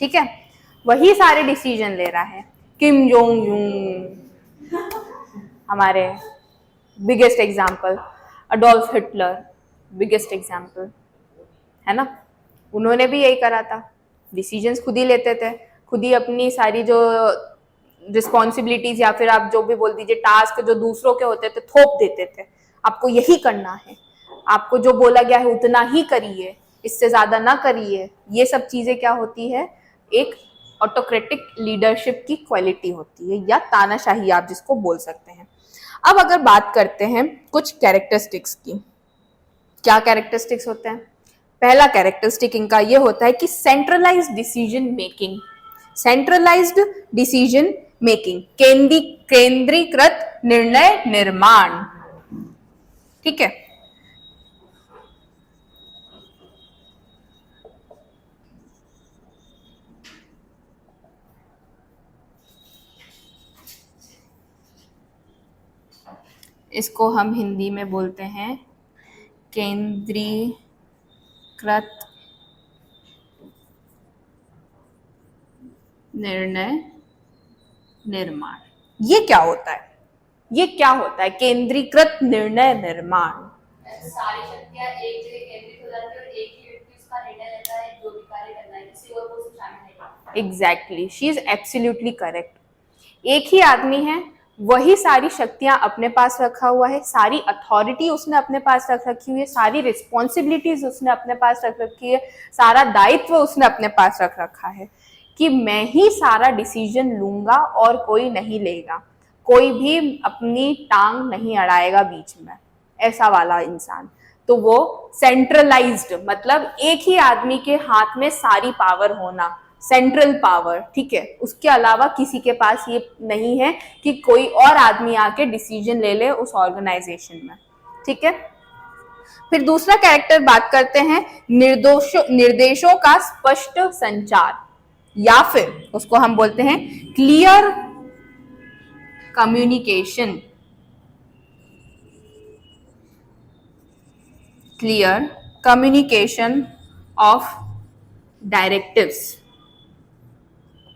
ठीक है, वही सारे डिसीजन ले रहा है। किम जोंग यून हमारे biggest example, Adolf Hitler biggest example, है ना, उन्होंने भी यही करा था, डिसीजंस खुद ही लेते थे, खुद ही अपनी सारी जो रिस्पॉन्सिबिलिटीज या फिर आप जो भी बोल दीजिए टास्क जो दूसरों के होते थे थोप देते थे, आपको यही करना है, आपको जो बोला गया है उतना ही करिए, इससे ज्यादा ना करिए। ये सब चीजें क्या होती है? एक ऑटोक्रेटिक लीडरशिप की क्वालिटी होती है, या तानाशाही आप जिसको बोल सकते हैं। अब अगर बात करते हैं कुछ कैरेक्टरिस्टिक्स की, क्या कैरेक्टरिस्टिक्स होते हैं? पहला कैरेक्टरिस्टिक इनका ये होता है कि centralised decision making. Centralised decision making, केंद्रीकृत निर्णय निर्माण। ठीक है, इसको हम हिंदी में बोलते हैं केंद्रीकृत निर्णय निर्माण। ये क्या होता है? ये क्या होता है? केंद्रीकृत निर्णय निर्माण। सारी शक्तियां एक जगह केंद्रित हो जाती है और एक ही व्यक्ति उसका निर्णय लेता है जो भी कार्य करना है, किसी और को उसमें शामिल नहीं करता। Exactly, she is absolutely correct. एक ही आदमी है, वही सारी शक्तियां अपने पास रखा हुआ है, सारी अथॉरिटी उसने अपने पास रख रखी हुई है, सारी रिस्पॉन्सिबिलिटीज उसने अपने पास रख रखी है, सारा दायित्व उसने अपने पास रख रखा है कि मैं ही सारा डिसीजन लूंगा और कोई नहीं लेगा, कोई भी अपनी टांग नहीं अड़ाएगा बीच में, ऐसा वाला इंसान। तो वो सेंट्रलाइज्ड, मतलब एक ही आदमी के हाथ में सारी पावर होना, सेंट्रल पावर, ठीक है। उसके अलावा किसी के पास ये नहीं है कि कोई और आदमी आके डिसीजन ले ले उस ऑर्गेनाइजेशन में, ठीक है। फिर दूसरा कैरेक्टर बात करते हैं निर्देशों का स्पष्ट संचार, या फिर उसको हम बोलते हैं clear communication. Clear communication of directives,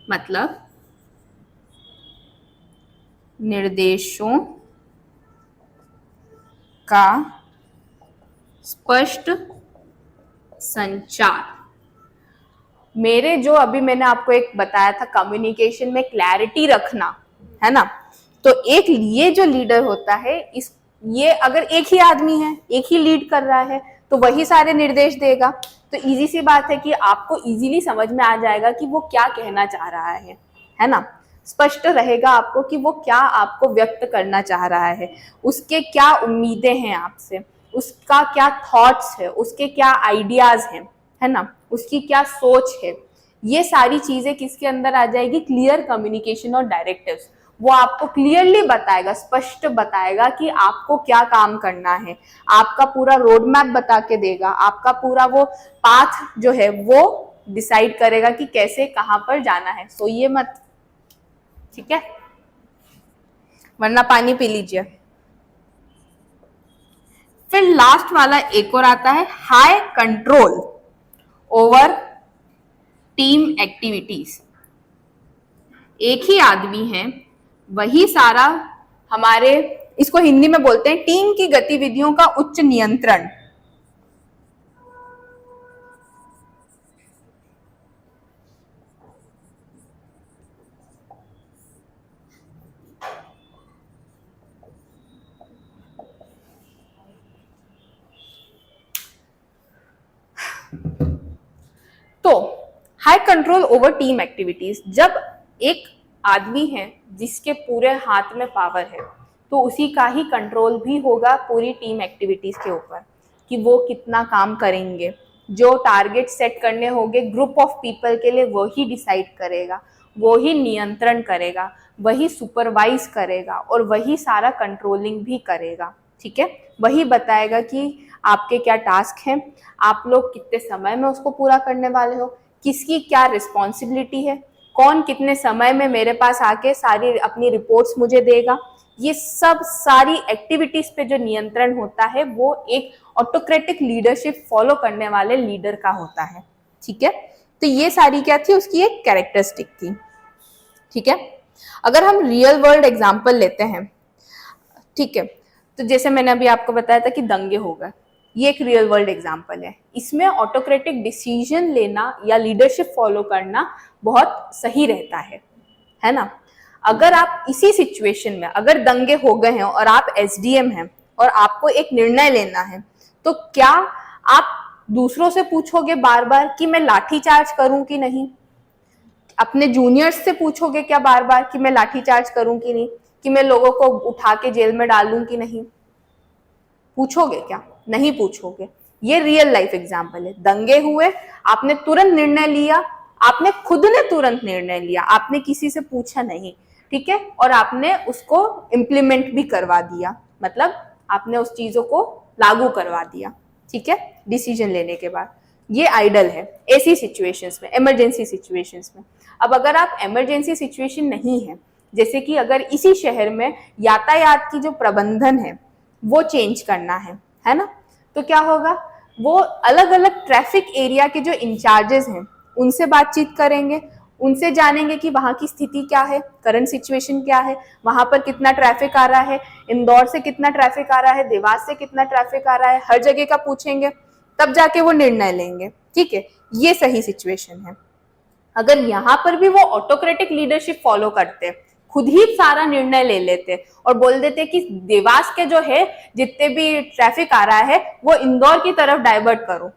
मतलब निर्देशों का स्पष्ट संचार। मेरे जो अभी मैंने आपको एक बताया था कम्युनिकेशन में क्लैरिटी रखना, है ना। तो एक ये जो लीडर होता है, इस ये अगर एक ही आदमी है, एक ही लीड कर रहा है, तो वही सारे निर्देश देगा। तो इजी सी बात है कि आपको इजीली समझ में आ जाएगा कि वो क्या कहना चाह रहा है ना। स्पष्ट रहेगा आपको कि वो क्या आपको व्यक्त करना चाह रहा है, उसके क्या उम्मीदें हैं आपसे, उसका क्या थॉट्स है, उसके क्या आइडियाज हैं, है ना, उसकी क्या सोच है। ये सारी चीजें किसके अंदर आ जाएगी? क्लियर कम्युनिकेशन और डायरेक्टिव्स। वो आपको क्लियरली बताएगा, स्पष्ट बताएगा कि आपको क्या काम करना है, आपका पूरा रोड मैप बता के देगा, आपका पूरा वो पाथ जो है वो डिसाइड करेगा कि कैसे कहां पर जाना है। सोइए मत, ठीक है, वरना पानी पी लीजिए। फिर लास्ट वाला एक और आता है high control over team activities. एक ही आदमी है, वही सारा हमारे, इसको हिंदी में बोलते हैं टीम की गतिविधियों का उच्च नियंत्रण। तो high control over team activities, जब एक आदमी है जिसके पूरे हाथ में पावर है, तो उसी का ही कंट्रोल भी होगा पूरी टीम एक्टिविटीज के ऊपर कि वो कितना काम करेंगे। जो टारगेट सेट करने होंगे ग्रुप ऑफ पीपल के लिए, वो ही डिसाइड करेगा, वो ही नियंत्रण करेगा, वही सुपरवाइज करेगा और वही सारा कंट्रोलिंग भी करेगा, ठीक है। वही बताएगा कि आपके क्या टास्क हैं, आप लोग कितने समय में उसको पूरा करने वाले हो, किसकी क्या रिस्पॉन्सिबिलिटी है, कौन कितने समय में मेरे पास आके सारी अपनी रिपोर्ट्स मुझे देगा। ये सब सारी एक्टिविटीज पे जो नियंत्रण होता है वो एक ऑटोक्रेटिक लीडरशिप फॉलो करने वाले लीडर का होता है, ठीक है। तो ये सारी क्या थी, उसकी एक कैरेक्टरिस्टिक थी, ठीक है। अगर हम रियल वर्ल्ड एग्जाम्पल लेते हैं, ठीक है, तो जैसे मैंने अभी आपको बताया था कि दंगे हो गए, ये एक रियल वर्ल्ड एग्जाम्पल है। इसमें ऑटोक्रेटिक डिसीजन लेना या लीडरशिप फॉलो करना बहुत सही रहता है ना। अगर आप इसी सिचुएशन में, अगर दंगे हो गए हैं और आप एसडीएम हैं और आपको एक निर्णय लेना है, तो क्या आप दूसरों से पूछोगे बार बार कि मैं लाठी चार्ज करूं कि नहीं? अपने जूनियर्स से पूछोगे क्या बार बार कि मैं लाठी चार्ज करूं कि नहीं, कि मैं लोगों को उठा के जेल में डालूं कि नहीं? पूछोगे क्या? नहीं पूछोगे। ये रियल लाइफ एग्जाम्पल है। दंगे हुए, आपने तुरंत निर्णय लिया, आपने खुद ने तुरंत निर्णय लिया, आपने किसी से पूछा नहीं, ठीक है, और आपने उसको इम्प्लीमेंट भी करवा दिया, मतलब आपने उस चीजों को लागू करवा दिया, ठीक है, डिसीजन लेने के बाद। ये आइडल है ऐसी सिचुएशंस में, इमरजेंसी सिचुएशंस में। अब अगर आप इमरजेंसी सिचुएशन नहीं है, जैसे कि अगर इसी शहर में यातायात की जो प्रबंधन है वो चेंज करना है ना, तो क्या होगा, वो अलग अलग ट्रैफिक एरिया के जो इंचार्जेस हैं उनसे बातचीत करेंगे, उनसे जानेंगे कि वहाँ की स्थिति क्या है, करंट सिचुएशन क्या है, वहां पर कितना ट्रैफिक आ रहा है, इंदौर से कितना ट्रैफिक आ रहा है, देवास से कितना ट्रैफिक आ रहा है, हर जगह का पूछेंगे, तब जाके वो निर्णय लेंगे। ठीक है, ये सही सिचुएशन है। अगर यहाँ पर भी वो ऑटोक्रेटिक लीडरशिप फॉलो करते, खुद ही सारा निर्णय ले लेते और बोल देते कि देवास के जो है जितने भी ट्रैफिक आ रहा है वो इंदौर की तरफ डाइवर्ट करो,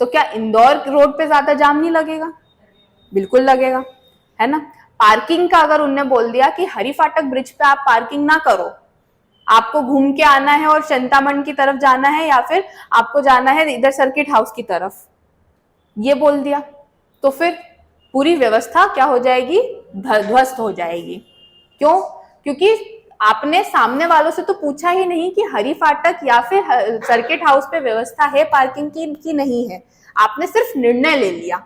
तो क्या इंदौर रोड पे ज्यादा जाम नहीं लगेगा? बिल्कुल लगेगा, है ना। पार्किंग का अगर उनने बोल दिया कि हरि फाटक ब्रिज पे आप पार्किंग ना करो, आपको घूम के आना है और चिंतामण की तरफ जाना है, या फिर आपको जाना है इधर सर्किट हाउस की तरफ, ये बोल दिया, तो फिर पूरी व्यवस्था क्या हो जाएगी? ध्वस्त हो जाएगी। क्यों? क्योंकि आपने सामने वालों से तो पूछा ही नहीं कि हरि फाटक या फिर सर्किट हाउस पे व्यवस्था है पार्किंग की नहीं है। आपने सिर्फ निर्णय ले लिया,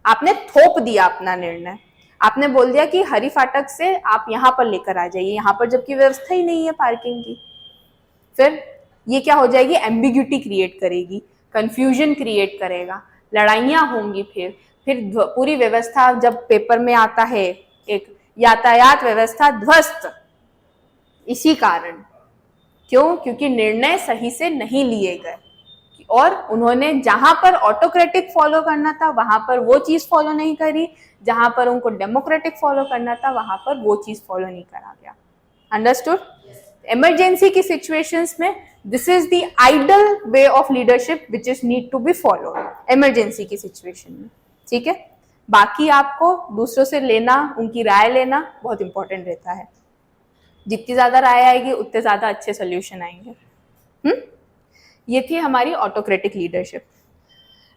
आपने थोप दिया अपना निर्णय, आपने बोल दिया कि हरि फाटक से आप यहाँ पर लेकर आ जाइए, यहाँ पर जबकि व्यवस्था ही नहीं है पार्किंग की। फिर ये क्या हो जाएगी? एम्बिग्यूटी क्रिएट करेगी, कंफ्यूजन क्रिएट करेगा, लड़ाइयां होंगी। फिर पूरी व्यवस्था जब पेपर में आता है, एक यातायात व्यवस्था ध्वस्त, इसी कारण। क्यों? क्योंकि निर्णय सही से नहीं लिए गए और उन्होंने जहां पर ऑटोक्रेटिक फॉलो करना था वहां पर वो चीज फॉलो नहीं करी, जहां पर उनको डेमोक्रेटिक फॉलो करना था वहां पर वो चीज फॉलो नहीं करा गया। अंडरस्टूड? इमरजेंसी की सिचुएशंस में this is the ideal way of leadership which is need to be followed emergency की सिचुएशन में। ठीक है, बाकी आपको दूसरों से लेना, उनकी राय लेना बहुत इंपॉर्टेंट रहता है। जितनी ज्यादा राय आएगी उतने ज्यादा अच्छे सोल्यूशन आएंगे। ये थी हमारी autocratic leadership.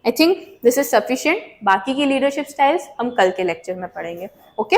I think this is sufficient. बाकी की लीडरशिप स्टाइल्स हम कल के लेक्चर में पढ़ेंगे। ओके